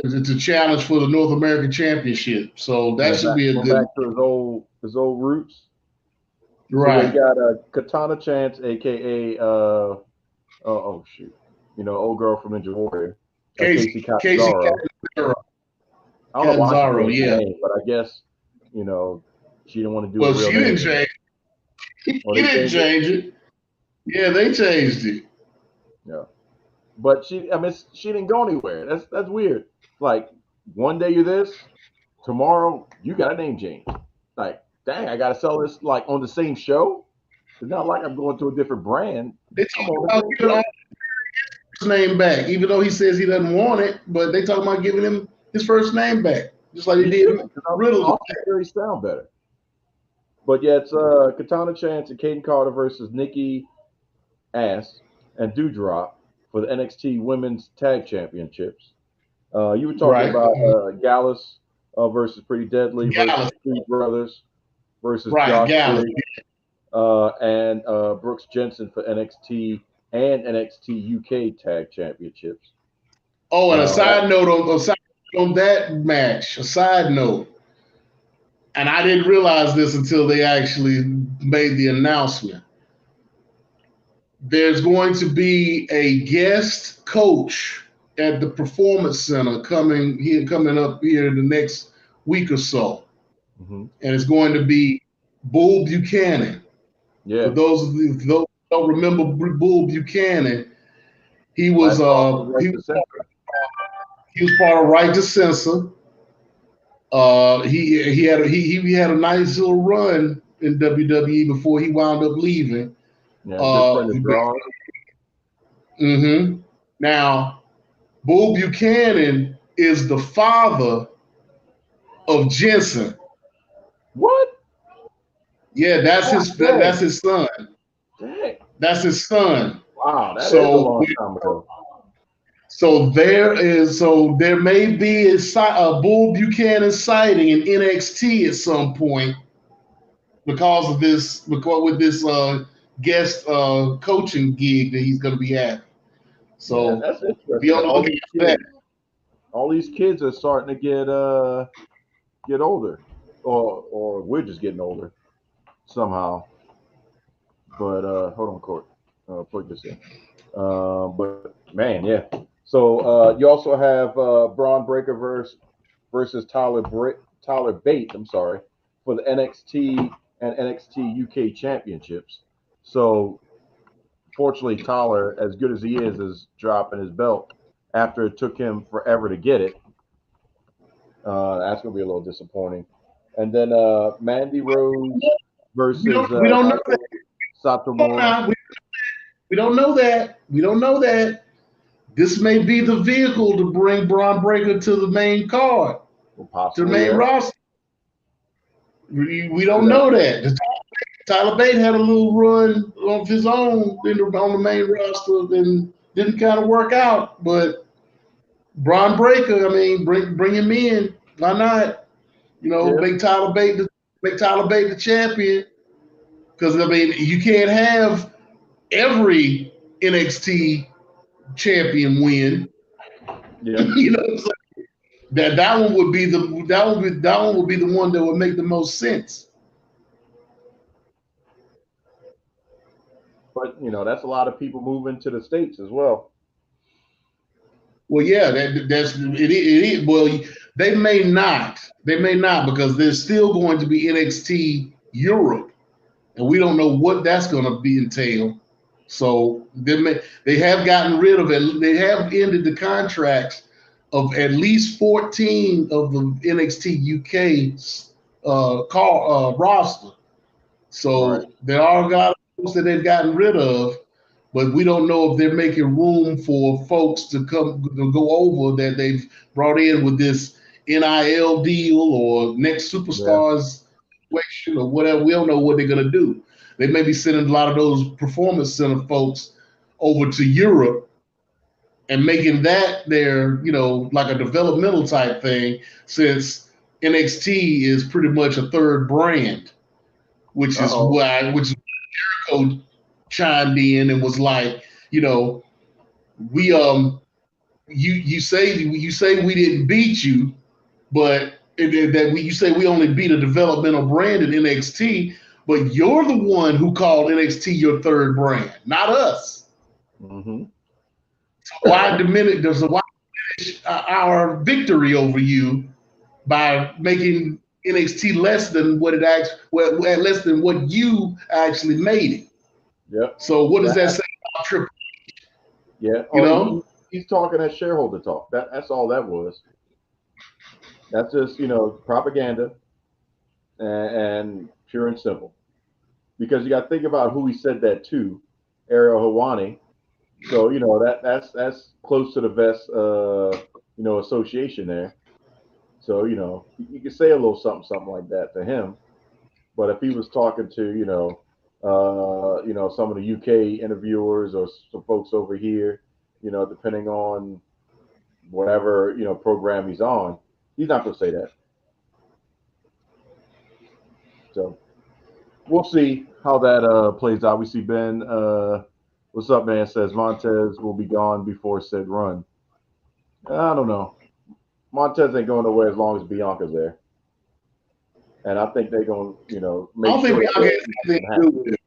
Speaker 2: It's a challenge for the North American Championship, so that should be a good.
Speaker 1: Back to his old roots.
Speaker 2: Right.
Speaker 1: So we got Katana Chance, aka old girl from Ninja Warrior, Casey Catanzaro. I don't know why name, but I guess she didn't want to do it.
Speaker 2: Well, she didn't change. He didn't change it. Yeah, they changed it.
Speaker 1: Yeah, but she didn't go anywhere. That's weird. Like one day you're this, tomorrow you got a name change. Like, dang, I got to sell this like on the same show. It's not like I'm going to a different brand.
Speaker 2: They
Speaker 1: I'm
Speaker 2: talk
Speaker 1: on the
Speaker 2: about
Speaker 1: same
Speaker 2: giving
Speaker 1: show.
Speaker 2: all his name back, even though he says he doesn't want it. But they talk about giving him his first name back, just like they
Speaker 1: You should,
Speaker 2: did
Speaker 1: because
Speaker 2: Riddle.
Speaker 1: Austin Theory sound better. But yeah, it's Katana Chance and Caden Carter versus Nikki Ass and Dewdrop for the NXT Women's Tag Championships. You were talking
Speaker 2: Right.
Speaker 1: about Gallus versus Pretty Deadly versus
Speaker 2: Gallus.
Speaker 1: Street Brothers versus
Speaker 2: Right.
Speaker 1: Josh
Speaker 2: Gallus.
Speaker 1: Briggs and Brooks Jensen for NXT and NXT UK Tag Championships.
Speaker 2: Oh, and a
Speaker 1: Uh,
Speaker 2: side note on that match, a side note, and I didn't realize this until they actually made the announcement. There's going to be a guest coach at the Performance Center coming up here in the next week or so,
Speaker 1: mhm.
Speaker 2: and it's going to be Bull Buchanan. For
Speaker 1: Yeah,
Speaker 2: those of you who don't remember Bull Buchanan, he was
Speaker 1: last off the right to censor.
Speaker 2: he was part of Right to Censor. He had a nice little run in WWE before he wound up leaving.
Speaker 1: Yeah, good friend of Draws.
Speaker 2: Mm-hmm. Now, Bull Buchanan is the father of Jensen.
Speaker 1: What?
Speaker 2: Yeah, that's his son.
Speaker 1: Dang.
Speaker 2: That's his son.
Speaker 1: Wow, that is a
Speaker 2: So
Speaker 1: long time ago.
Speaker 2: there may be a Bull Buchanan sighting in NXT at some point because with this guest coaching gig that he's going to be at.
Speaker 1: Yeah,
Speaker 2: So
Speaker 1: that's
Speaker 2: be
Speaker 1: interesting.
Speaker 2: on the lookout for that.
Speaker 1: All these kids are starting to get older, or we're just getting older somehow. But hold on, Court. Plug this in. But man, yeah. So you also have Braun Breaker versus Tyler Bate. I'm sorry, for the NXT and NXT UK championships. So fortunately, Tyler, as good as he is dropping his belt after it took him forever to get it. That's gonna be a little disappointing. And then Mandy Rose versus
Speaker 2: We don't know that.
Speaker 1: Satomura.
Speaker 2: Now. We don't know that. We don't know that. This may be the vehicle to bring Braun Breaker to the main card,
Speaker 1: Well,
Speaker 2: to the
Speaker 1: possibly,
Speaker 2: main
Speaker 1: yeah.
Speaker 2: roster. We don't know that. Tyler Bate had a little run of his own on the main roster and didn't kind of work out. But Braun Breaker, I mean, bring him in. Why not? You know,
Speaker 1: Yeah.
Speaker 2: make Tyler Bate the champion. Because I mean, you can't have every NXT champion win.
Speaker 1: Yeah.
Speaker 2: You know, so that one would be the one that would make the most sense.
Speaker 1: But that's a lot of people moving to the states as well.
Speaker 2: Well, yeah, that's it. It is. Well, they may not because there's still going to be NXT Europe, and we don't know what that's going to be entail. So they have gotten rid of it. They have ended the contracts of at least 14 of the NXT UK roster.
Speaker 1: Right.
Speaker 2: So there are guys that they've gotten rid of, but we don't know if they're making room for folks to go over that they've brought in with this NIL deal or next
Speaker 1: Yeah.
Speaker 2: superstars situation or whatever. We don't know what they're gonna do. They may be sending a lot of those performance center folks over to Europe and making that their, like a developmental type thing, since NXT is pretty much a third brand, which is
Speaker 1: Uh-oh.
Speaker 2: why Jericho chimed in and was like, we you say we didn't beat you, but you say we only beat a developmental brand in NXT, but you're the one who called NXT your third brand, not us.
Speaker 1: Mm-hmm.
Speaker 2: Why diminish? Our victory over you by making NXT less than what less than what you actually made it.
Speaker 1: Yep.
Speaker 2: So what does that say about Triple?
Speaker 1: Yeah.
Speaker 2: You
Speaker 1: Oh,
Speaker 2: know?
Speaker 1: he's talking that shareholder talk. That's all that was. That's just propaganda and pure and simple. Because you got to think about who he said that to, Ariel Hawani. So that's close to the best association there. So you could say a little something like that to him. But if he was talking to some of the UK interviewers or some folks over here, depending on whatever program he's on, he's not going to say that. So we'll see how that plays out. We see Ben. What's up, man? Says Montez will be gone before said run. I don't know. Montez ain't going nowhere as long as Bianca's there, and I think they're going to make
Speaker 2: I don't think Bianca has anything to do with it.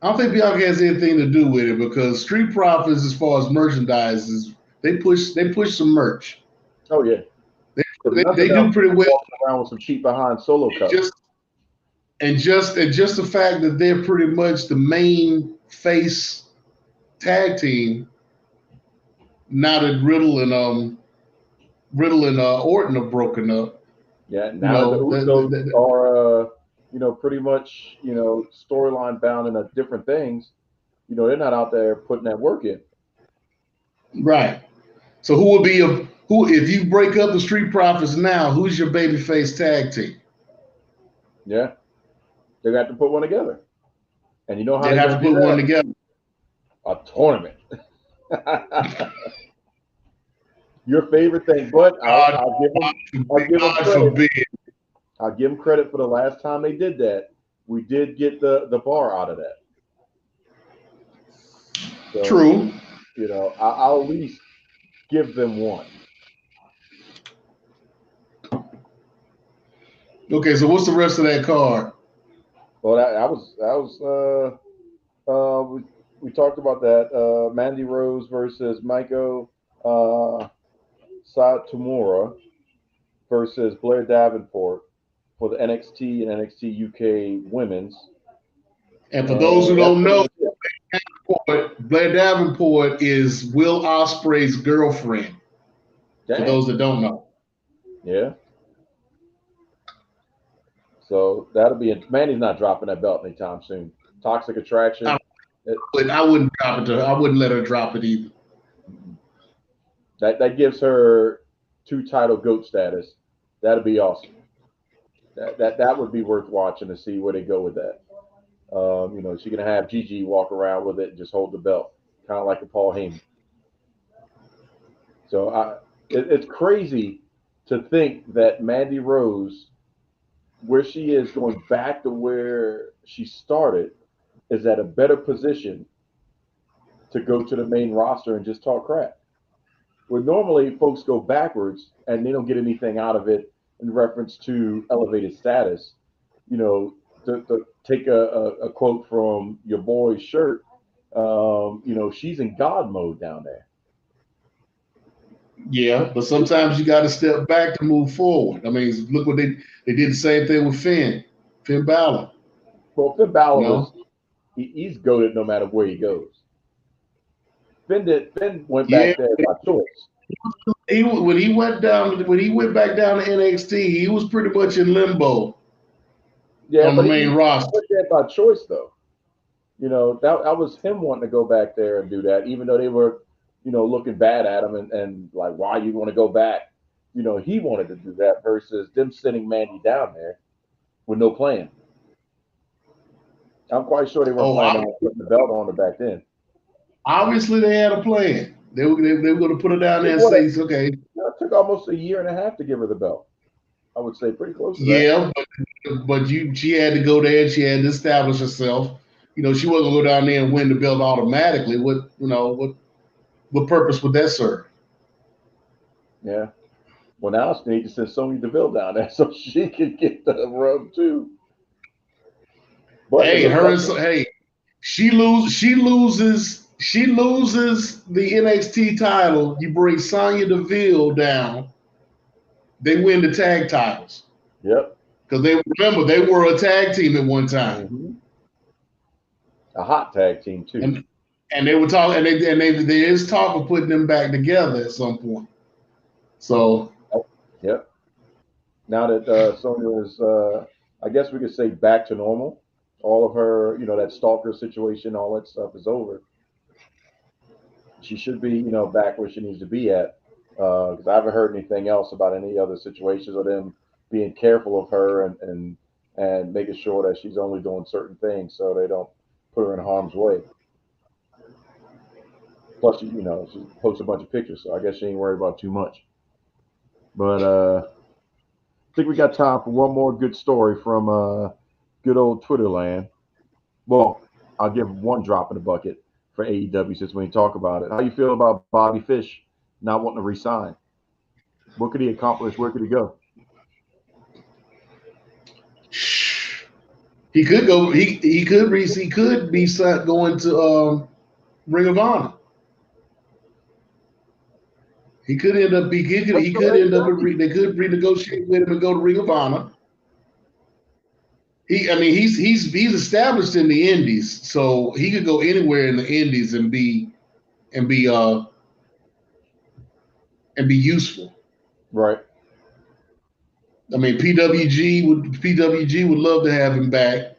Speaker 2: I don't think Bianca has anything to do with it because Street Profits, as far as merchandise, is they push some merch.
Speaker 1: Oh yeah,
Speaker 2: they do pretty well.
Speaker 1: Walking around with some cheap behind solo cups.
Speaker 2: Just the fact that they're pretty much the main face tag team, now that Riddle and Orton are broken up.
Speaker 1: Yeah, now the Usos are pretty much storyline bound in different things. They're not out there putting that work in.
Speaker 2: Right. So who would be if you break up the Street Profits now? Who's your babyface tag team?
Speaker 1: Yeah. They got to put one together. And you know how
Speaker 2: they have to put one together?
Speaker 1: A tournament. Your favorite thing, but I'll give them credit. I'll give them credit for the last time they did that. We did get the bar out of that. So,
Speaker 2: true.
Speaker 1: I'll at least give them one.
Speaker 2: Okay, so what's the rest of that card?
Speaker 1: Well, we talked about that. Mandy Rose versus Maiko Satomura versus Blair Davenport for the NXT and NXT UK Women's.
Speaker 2: And for those who don't know, Blair Davenport is Will Ospreay's girlfriend. Dang. For those that don't know.
Speaker 1: Yeah. So that'll be Mandy's not dropping that belt anytime soon. Toxic Attraction.
Speaker 2: I wouldn't drop it to her. I wouldn't let her drop it either.
Speaker 1: That gives her 2 title GOAT status. That'd be awesome. That would be worth watching to see where they go with that. She's gonna have Gigi walk around with it and just hold the belt, kind of like a Paul Heyman. So it's crazy to think that Mandy Rose, where she is going back to where she started, is at a better position to go to the main roster and just talk crap. Where normally folks go backwards and they don't get anything out of it in reference to elevated status. To take a quote from your boy's shirt, she's in God mode down there.
Speaker 2: Yeah, but sometimes you got to step back to move forward. I mean, look what they did the same thing with Finn Balor.
Speaker 1: Well, Finn Balor he's goated no matter where he goes. Finn went back there by choice.
Speaker 2: When he went back down to NXT, he was pretty much in limbo.
Speaker 1: Yeah,
Speaker 2: on the main roster.
Speaker 1: He went there by choice, though. That was him wanting to go back there and do that, even though they were, looking bad at him and like, why you want to go back? He wanted to do that versus them sending Mandy down there with no plan. I'm quite sure they weren't planning on putting the belt on her back then.
Speaker 2: Obviously, they had a plan. They were going to put her down there and say, okay.
Speaker 1: It took almost a year and a half to give her the belt. I would say pretty close to that.
Speaker 2: Yeah, but she had to go there and she had to establish herself. She wasn't going to go down there and win the belt automatically. What purpose would that serve?
Speaker 1: Yeah. Well, now they need to send Sonya Deville down there so she can get the rub too.
Speaker 2: But she loses the NXT title. You bring Sonya Deville down, they win the tag titles.
Speaker 1: Yep.
Speaker 2: Because they were a tag team at one time.
Speaker 1: Mm-hmm. A hot tag team too.
Speaker 2: And they were talking, and there is talk of putting them back together at some point. So.
Speaker 1: Yep. Now that Sonya is, I guess we could say, back to normal. All of her, that stalker situation, all that stuff is over. She should be, back where she needs to be at. Because I haven't heard anything else about any other situations or them being careful of her and making sure that she's only doing certain things so they don't put her in harm's way. Plus, she posts a bunch of pictures, so I guess she ain't worried about too much. But I think we got time for one more good story from good old Twitter land. Well, I'll give one drop in the bucket for AEW since we ain't talk about it. How you feel about Bobby Fish not wanting to resign? What could he accomplish? Where could he go?
Speaker 2: He could go. He could be going to Ring of Honor. He could end up. He could end up. They could renegotiate with him and go to Ring of Honor. He's established in the Indies, so he could go anywhere in the Indies and be uh and be useful.
Speaker 1: Right.
Speaker 2: I mean, PWG would love to have him back.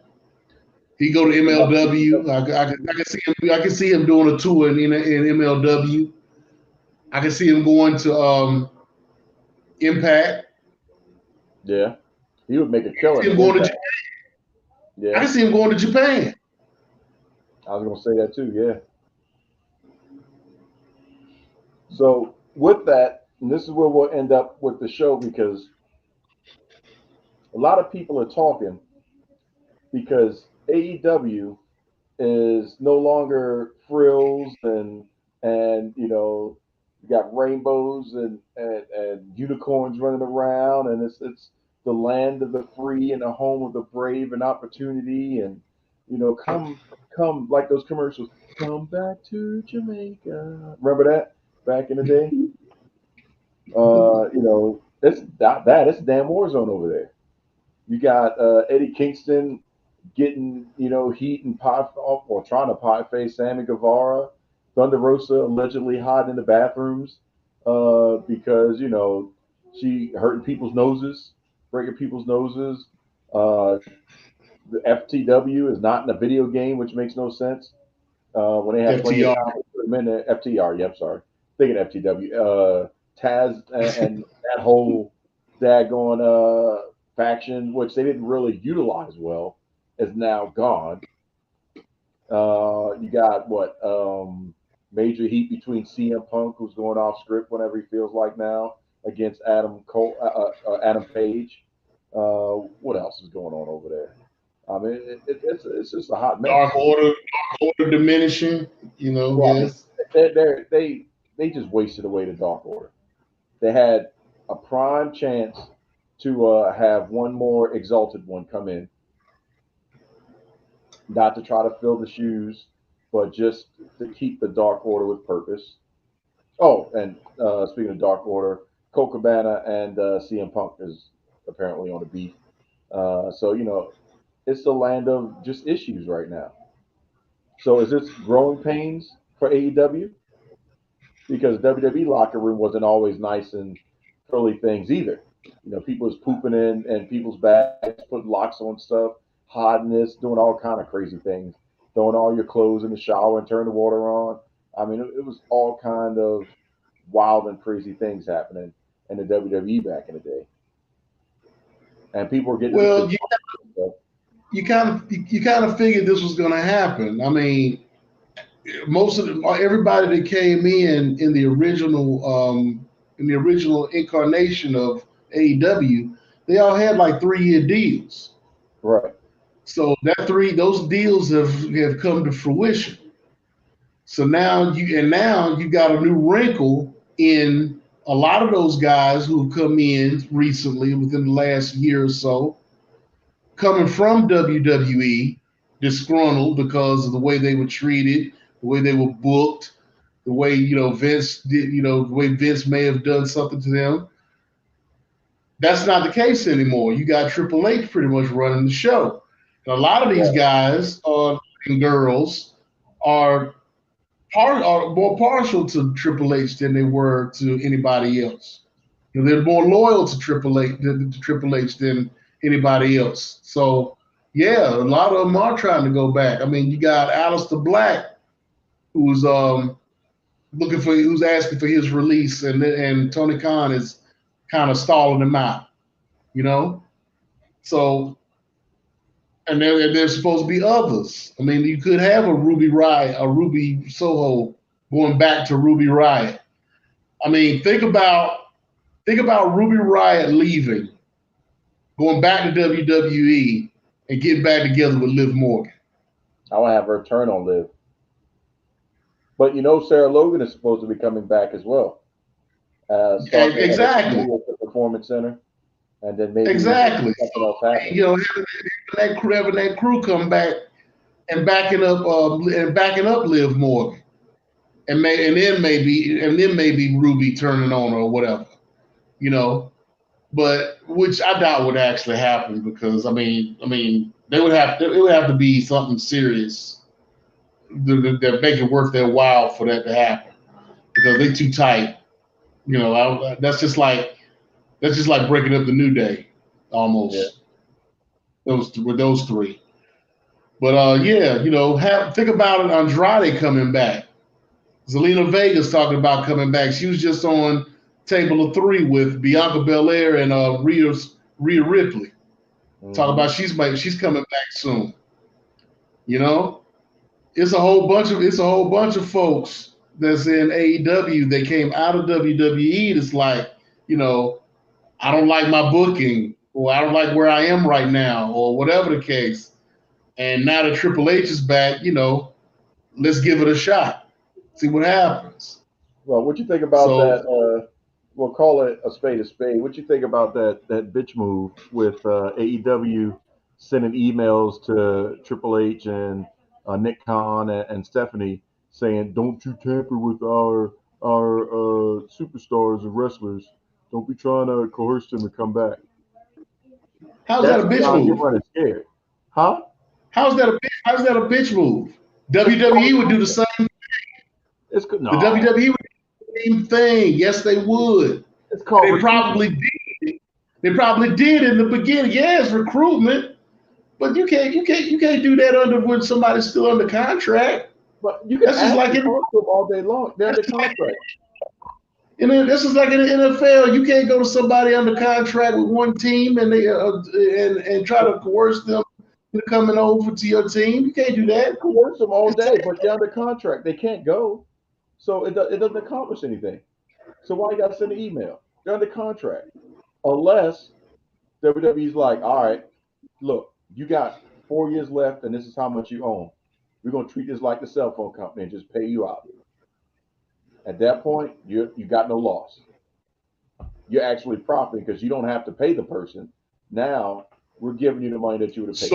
Speaker 2: He go to MLW. I can see him doing a tour in MLW. I can see him going to Impact.
Speaker 1: Yeah. He would make a killing.
Speaker 2: I can see him going to Japan.
Speaker 1: I was gonna say that too. Yeah. So with that, and this is where we'll end up with the show because a lot of people are talking because AEW is no longer frills and you got rainbows and unicorns running around and it's the land of the free and the home of the brave and opportunity and come like those commercials, come back to Jamaica. Remember that back in the day? It's it's a damn war zone over there. You got Eddie Kingston getting, heat and pot off or trying to pot face Sammy Guevara. Thunder Rosa allegedly hiding in the bathrooms because, she hurting people's noses, breaking people's noses. The FTW is not in a video game, which makes no sense. When they have plenty of
Speaker 2: FTR.
Speaker 1: time to put them in there. FTR, yeah, I'm sorry. Thinking FTW. Taz and that whole daggone faction, which they didn't really utilize well, is now gone. You got what major heat between CM Punk, who's going off script whenever he feels like now, against Adam Page. What else is going on over there? I mean, it's just a hot mess.
Speaker 2: Dark Order diminishing. Yes.
Speaker 1: They just wasted away the Dark Order. They had a prime chance to have one more Exalted One come in, not to try to fill the shoes, but just to keep the Dark Order with purpose. Oh, and speaking of Dark Order, Colt Cabana and CM Punk is apparently on a beef. So it's the land of just issues right now. So is this growing pains for AEW? Because WWE locker room wasn't always nice and frilly things either. People was pooping in people's bags, putting locks on stuff, hiding this, doing all kind of crazy things, throwing all your clothes in the shower and turning the water on. I mean, it was all kind of wild and crazy things happening in the WWE back in the day, and people were getting.
Speaker 2: Well, you kind of figured this was going to happen. I mean, everybody that came in the original incarnation of AEW, they all had like 3-year deals.
Speaker 1: Right.
Speaker 2: So those deals have come to fruition. So now you got a new wrinkle in a lot of those guys who have come in recently within the last year or so, coming from WWE, disgruntled because of the way they were treated, the way they were booked, the way Vince did, the way Vince may have done something to them. That's not the case anymore. You got Triple H pretty much running the show. And a lot of these guys and girls are more partial to Triple H than they were to anybody else. They're more loyal to Triple H than anybody else. So yeah, a lot of them are trying to go back. I mean, you got Aleister Black, who's who's asking for his release, and Tony Khan is kind of stalling him out. You know, so and there's supposed to be others. I mean, you could have a Ruby Riot, a Ruby Soho going back to Ruby Riot. I mean, think about Ruby Riot leaving, going back to WWE, and getting back together with Liv Morgan.
Speaker 1: I want to have her turn on Liv. But you know, Sarah Logan is supposed to be coming back as well.
Speaker 2: Exactly.
Speaker 1: At the Performance Center, and then maybe
Speaker 2: exactly
Speaker 1: something else happens.
Speaker 2: You know, having that crew come back and backing up Liv Morgan, and then maybe Ruby turning on her or whatever. You know, but which I doubt would actually happen because I mean it would have to be something serious that make it worth their while for that to happen because they too tight. You know, that's just like breaking up the New Day almost. Yeah. Those three. But yeah, you know, think about it. Andrade coming back. Zelina Vega's talking about coming back. She was just on Table of Three with Bianca Belair and Rhea Ripley. Talking about she's coming back soon. You know, it's a whole bunch of folks that's in AEW that came out of WWE. That's like, you know, I don't like my booking, or I don't like where I am right now, or whatever the case. And now that Triple H is back, you know, let's give it a shot. See what happens.
Speaker 1: Well, what you think about that? We'll call it a spade a spade. What you think about that bitch move with AEW sending emails to Triple H and Nick Khan and Stephanie saying, "Don't you tamper with our superstars and wrestlers. Don't be trying to coerce them to come back."
Speaker 2: How's that a bitch move?
Speaker 1: You're running scared, huh?
Speaker 2: How's that a bitch move? WWE would do the same thing.
Speaker 1: It's good. No.
Speaker 2: The WWE would do the same thing. Yes, they would.
Speaker 1: It's called
Speaker 2: they probably did. They probably did in the beginning. Yes, recruitment. But you can't do that when somebody's still under contract.
Speaker 1: But you can just like it all day long. They're under contract.
Speaker 2: And then this is like in the NFL. You can't go to somebody under contract with one team and they and try to coerce them into coming over to your team. You can't do that.
Speaker 1: Coerce them all day, but they're under contract. They can't go. So it doesn't accomplish anything. So why you got to send an email? They're under contract. Unless WWE's like, all right, look, you got 4 years left and this is how much you own. We're going to treat this like the cell phone company and just pay you out. At that point, you got no loss. You're actually profiting because you don't have to pay the person. Now we're giving you the money that you would have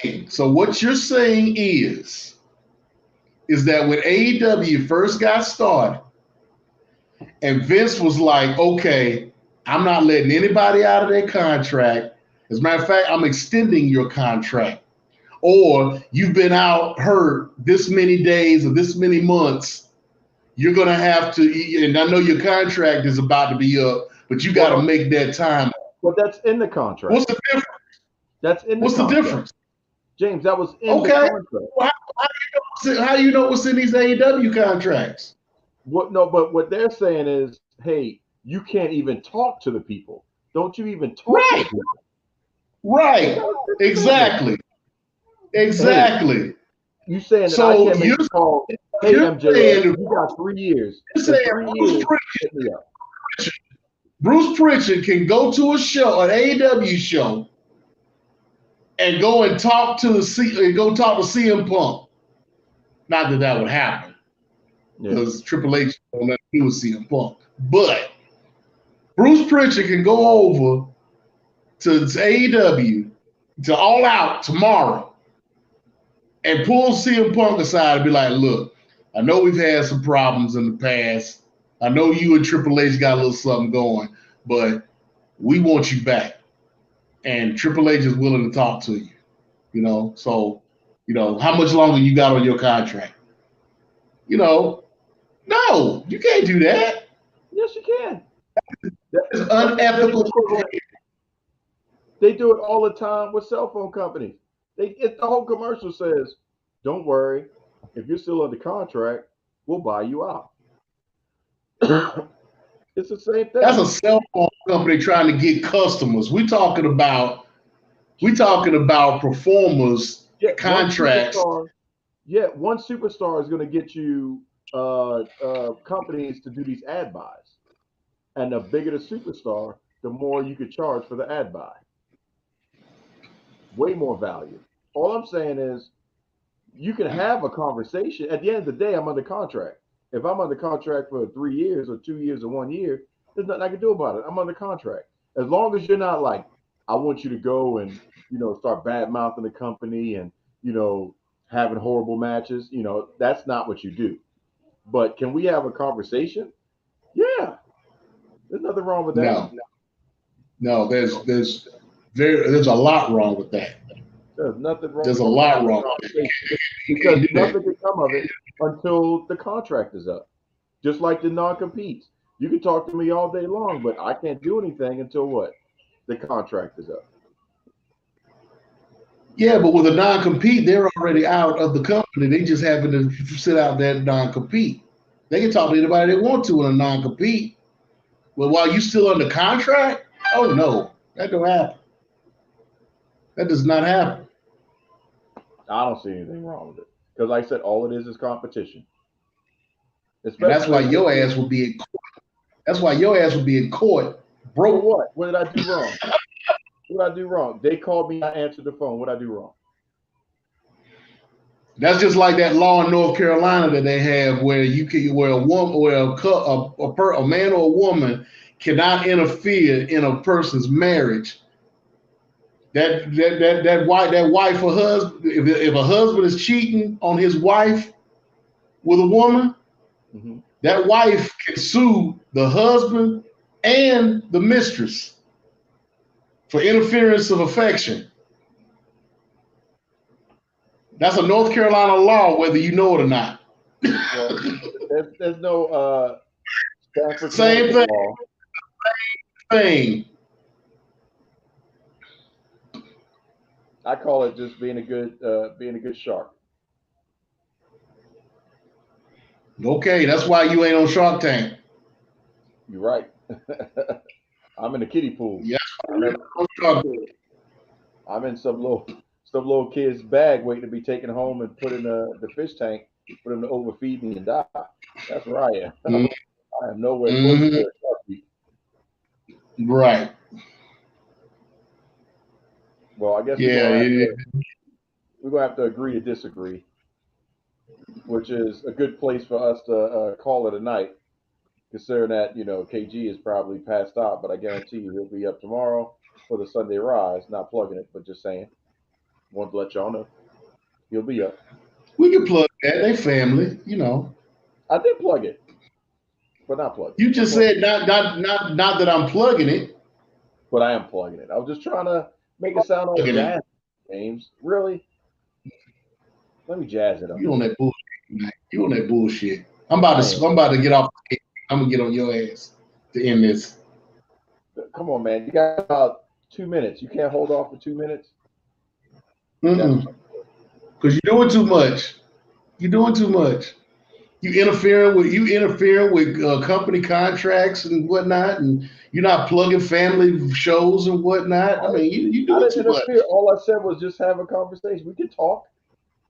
Speaker 1: paid.
Speaker 2: So what you're saying is that when AEW first got started and Vince was like, okay, I'm not letting anybody out of their contract. As a matter of fact, I'm extending your contract. Or you've been out hurt this many days or this many months. You're going to have to, and I know your contract is about to be up, but you got to make that time.
Speaker 1: But that's in the contract.
Speaker 2: What's the difference?
Speaker 1: That's in the
Speaker 2: What's
Speaker 1: contract.
Speaker 2: the difference?
Speaker 1: James, that was in the contract.
Speaker 2: Well, how do you know what's in these AEW contracts?
Speaker 1: But what they're saying is, hey, you can't even talk to the people. Don't you even talk to the people.
Speaker 2: Right. Exactly.
Speaker 1: Hey, you saying that
Speaker 2: so
Speaker 1: I can't make a call? Hey, MJF, you got 3 years.
Speaker 2: You're saying Bruce Pritchard can go to a show, an AEW show, and go and talk to CM Punk. Not that would happen, because Triple H don't let him do with CM Punk. But Bruce Pritchard can go over to AEW to All Out tomorrow and pull CM Punk aside and be like, look, I know we've had some problems in the past. I know you and Triple H got a little something going, but we want you back. And Triple H is willing to talk to you, you know? So, you know, how much longer you got on your contract? You know, no, you can't do that.
Speaker 1: Yes, you can.
Speaker 2: It's unethical.
Speaker 1: They do it all the time with cell phone companies. The whole commercial says, "Don't worry, if you're still under contract, we'll buy you out." It's the same thing.
Speaker 2: That's a cell phone company trying to get customers. We're talking about performers, contracts.
Speaker 1: One superstar is going to get you companies to do these ad buys, and the bigger the superstar, the more you could charge for the ad buy. Way more value. All I'm saying is you can have a conversation. At the end of the day, I'm under contract. If I'm under contract for 3 years or 2 years or 1 year, there's nothing I can do about it. I'm under contract. As long as you're not like, I want you to go and start bad mouthing the company and having horrible matches. That's not what you do. But can we have a conversation? Yeah, there's nothing wrong with that.
Speaker 2: No, there's a lot wrong with that.
Speaker 1: There's nothing wrong.
Speaker 2: There's a lot wrong
Speaker 1: because nothing can come of it until the contract is up. Just like the non-competes. You can talk to me all day long, but I can't do anything until what? The contract is up.
Speaker 2: Yeah, but with a non-compete, they're already out of the company. They just happen to sit out that non-compete. They can talk to anybody they want to in a non-compete. But while you're still under contract, oh no, that don't happen. That does not happen.
Speaker 1: I don't see anything wrong with it. Because like I said, all it is competition.
Speaker 2: And that's why your ass will be in court. That's why your ass will be in court.
Speaker 1: Broke. What? What did I do wrong? What did I do wrong? They called me, I answered the phone. What did I do wrong?
Speaker 2: That's just like that law in North Carolina that they have where a woman, a man or a woman cannot interfere in a person's marriage. That wife or husband, if a husband is cheating on his wife with a woman, mm-hmm. that wife can sue the husband and the mistress for interference of affection. That's a North Carolina law, whether you know it or not.
Speaker 1: Well, there's no
Speaker 2: same thing.
Speaker 1: Law.
Speaker 2: Same thing.
Speaker 1: I call it just being a good shark.
Speaker 2: Okay, that's why you ain't on Shark Tank.
Speaker 1: You're right. I'm in the kiddie pool.
Speaker 2: Yes,
Speaker 1: I'm in some little kid's bag waiting to be taken home and put in the fish tank for them to overfeed me and die. That's where I am. Mm-hmm. I am nowhere close to a shark.
Speaker 2: Right.
Speaker 1: Well, I guess we're gonna have to agree to disagree, which is a good place for us to call it a night, considering that KG is probably passed out, but I guarantee you he'll be up tomorrow for the Sunday Rise. Not plugging it, but just saying. Want to let y'all know he'll be up.
Speaker 2: We can plug that. They family,
Speaker 1: I did plug it, but not plug it.
Speaker 2: You just said not that I'm plugging it,
Speaker 1: but I am plugging it. I was just trying to make it sound like jazz, James. Really? Let me jazz it up.
Speaker 2: You on that bullshit? You on that bullshit? I'm about to get off. I'm gonna get on your ass to end this.
Speaker 1: Come on, man. You got about 2 minutes. You can't hold off for 2 minutes.
Speaker 2: Because you're doing too much. You're doing too much. You interfering with company contracts and whatnot, and you're not plugging family shows and whatnot. I mean, you doing too much.
Speaker 1: All I said was just have a conversation. We can talk.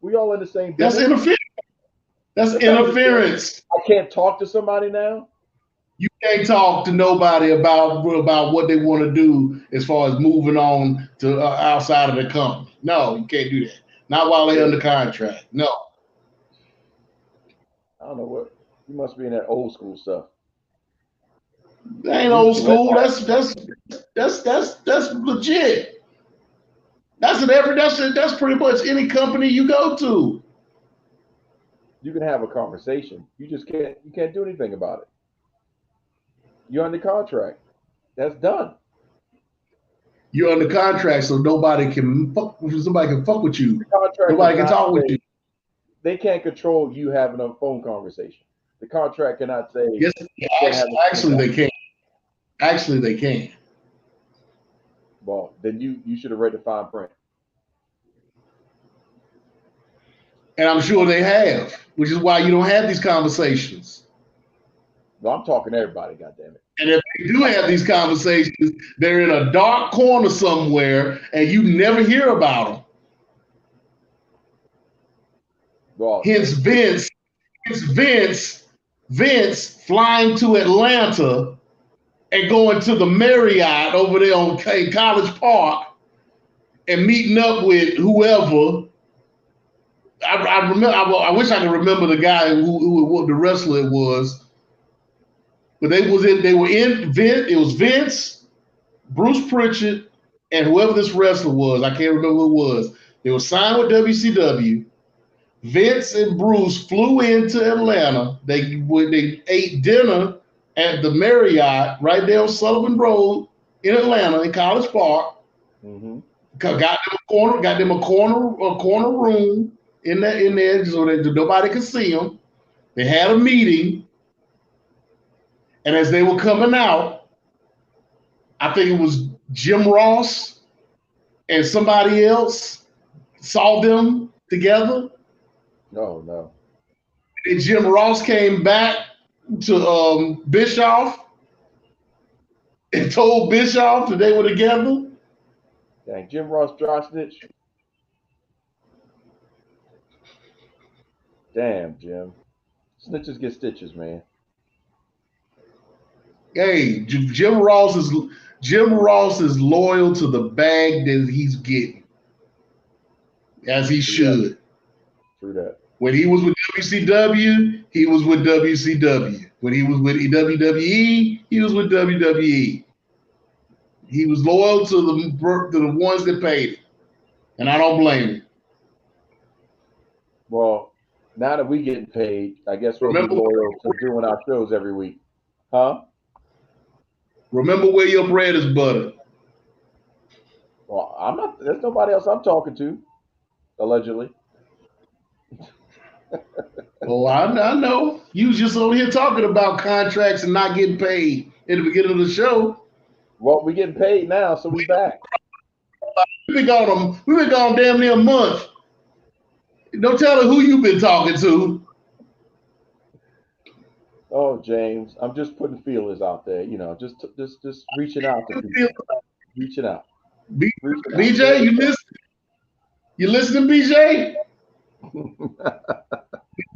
Speaker 1: We all in the same
Speaker 2: business. That's interference. That's interference.
Speaker 1: I can't talk to somebody now.
Speaker 2: You can't talk to nobody about what they want to do as far as moving on to outside of the company. No, you can't do that. Not while they're under contract. No.
Speaker 1: I don't know what. You must be in that old school stuff.
Speaker 2: That ain't old school. That's legit. That's pretty much any company you go to.
Speaker 1: You can have a conversation. You just can't. You can't do anything about it. You're under contract. That's done.
Speaker 2: You're under contract, so nobody can fuck with you. Nobody can talk with you.
Speaker 1: They can't control you having a phone conversation. The contract cannot say.
Speaker 2: Yes, actually they can. Actually, they can.
Speaker 1: Well, then you should have read the fine print.
Speaker 2: And I'm sure they have, which is why you don't have these conversations.
Speaker 1: Well, I'm talking to everybody, goddammit.
Speaker 2: And if they do have these conversations, they're in a dark corner somewhere, and you never hear about them.
Speaker 1: Well,
Speaker 2: Hence Vince flying to Atlanta and going to the Marriott over there on College Park and meeting up with whoever. I remember. I wish I could remember the guy who the wrestler it was. But they were in Vince. It was Vince, Bruce Pritchard, and whoever this wrestler was. I can't remember who it was. They were signed with WCW. Vince and Bruce flew into Atlanta. They ate dinner at the Marriott right there on Sullivan Road in Atlanta in College Park.
Speaker 1: Mm-hmm.
Speaker 2: Got them a corner room in there so that nobody could see them. They had a meeting, and as they were coming out, I think it was Jim Ross and somebody else saw them together.
Speaker 1: Oh no.
Speaker 2: And Jim Ross came back to Bischoff and told Bischoff that they were together.
Speaker 1: Dang, Jim Ross dry snitch. Damn, Jim. Snitches get stitches, man.
Speaker 2: Hey, Jim Ross is loyal to the bag that he's getting, as he should.
Speaker 1: True that.
Speaker 2: When he was with WCW, he was with WCW. When he was with WWE, he was with WWE. He was loyal to the ones that paid him, and I don't blame him.
Speaker 1: Well, now that we getting paid, I guess we'll be loyal to doing our shows every week. Huh?
Speaker 2: Remember where your bread is buttered.
Speaker 1: Well, I'm not. There's nobody else I'm talking to, allegedly.
Speaker 2: Oh, I know. You was just over here talking about contracts and not getting paid in the beginning of the show.
Speaker 1: Well, we getting paid now, so we back.
Speaker 2: We've been gone damn near a month. Don't tell her who you've been talking to.
Speaker 1: Oh, James, I'm just putting feelers out there. You know, just reaching out to people. Reaching out.
Speaker 2: BJ, you listen? You listening, BJ?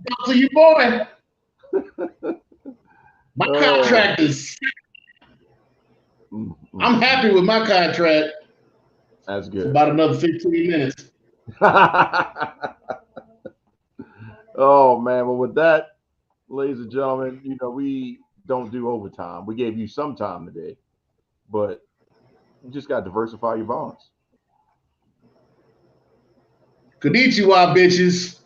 Speaker 2: Talk to you, boy. My contract is. I'm happy with my contract.
Speaker 1: That's good.
Speaker 2: About another 15 minutes.
Speaker 1: Oh man, well with that, ladies and gentlemen, you know we don't do overtime. We gave you some time today, but you just got to diversify your bonds.
Speaker 2: Konnichiwa, bitches.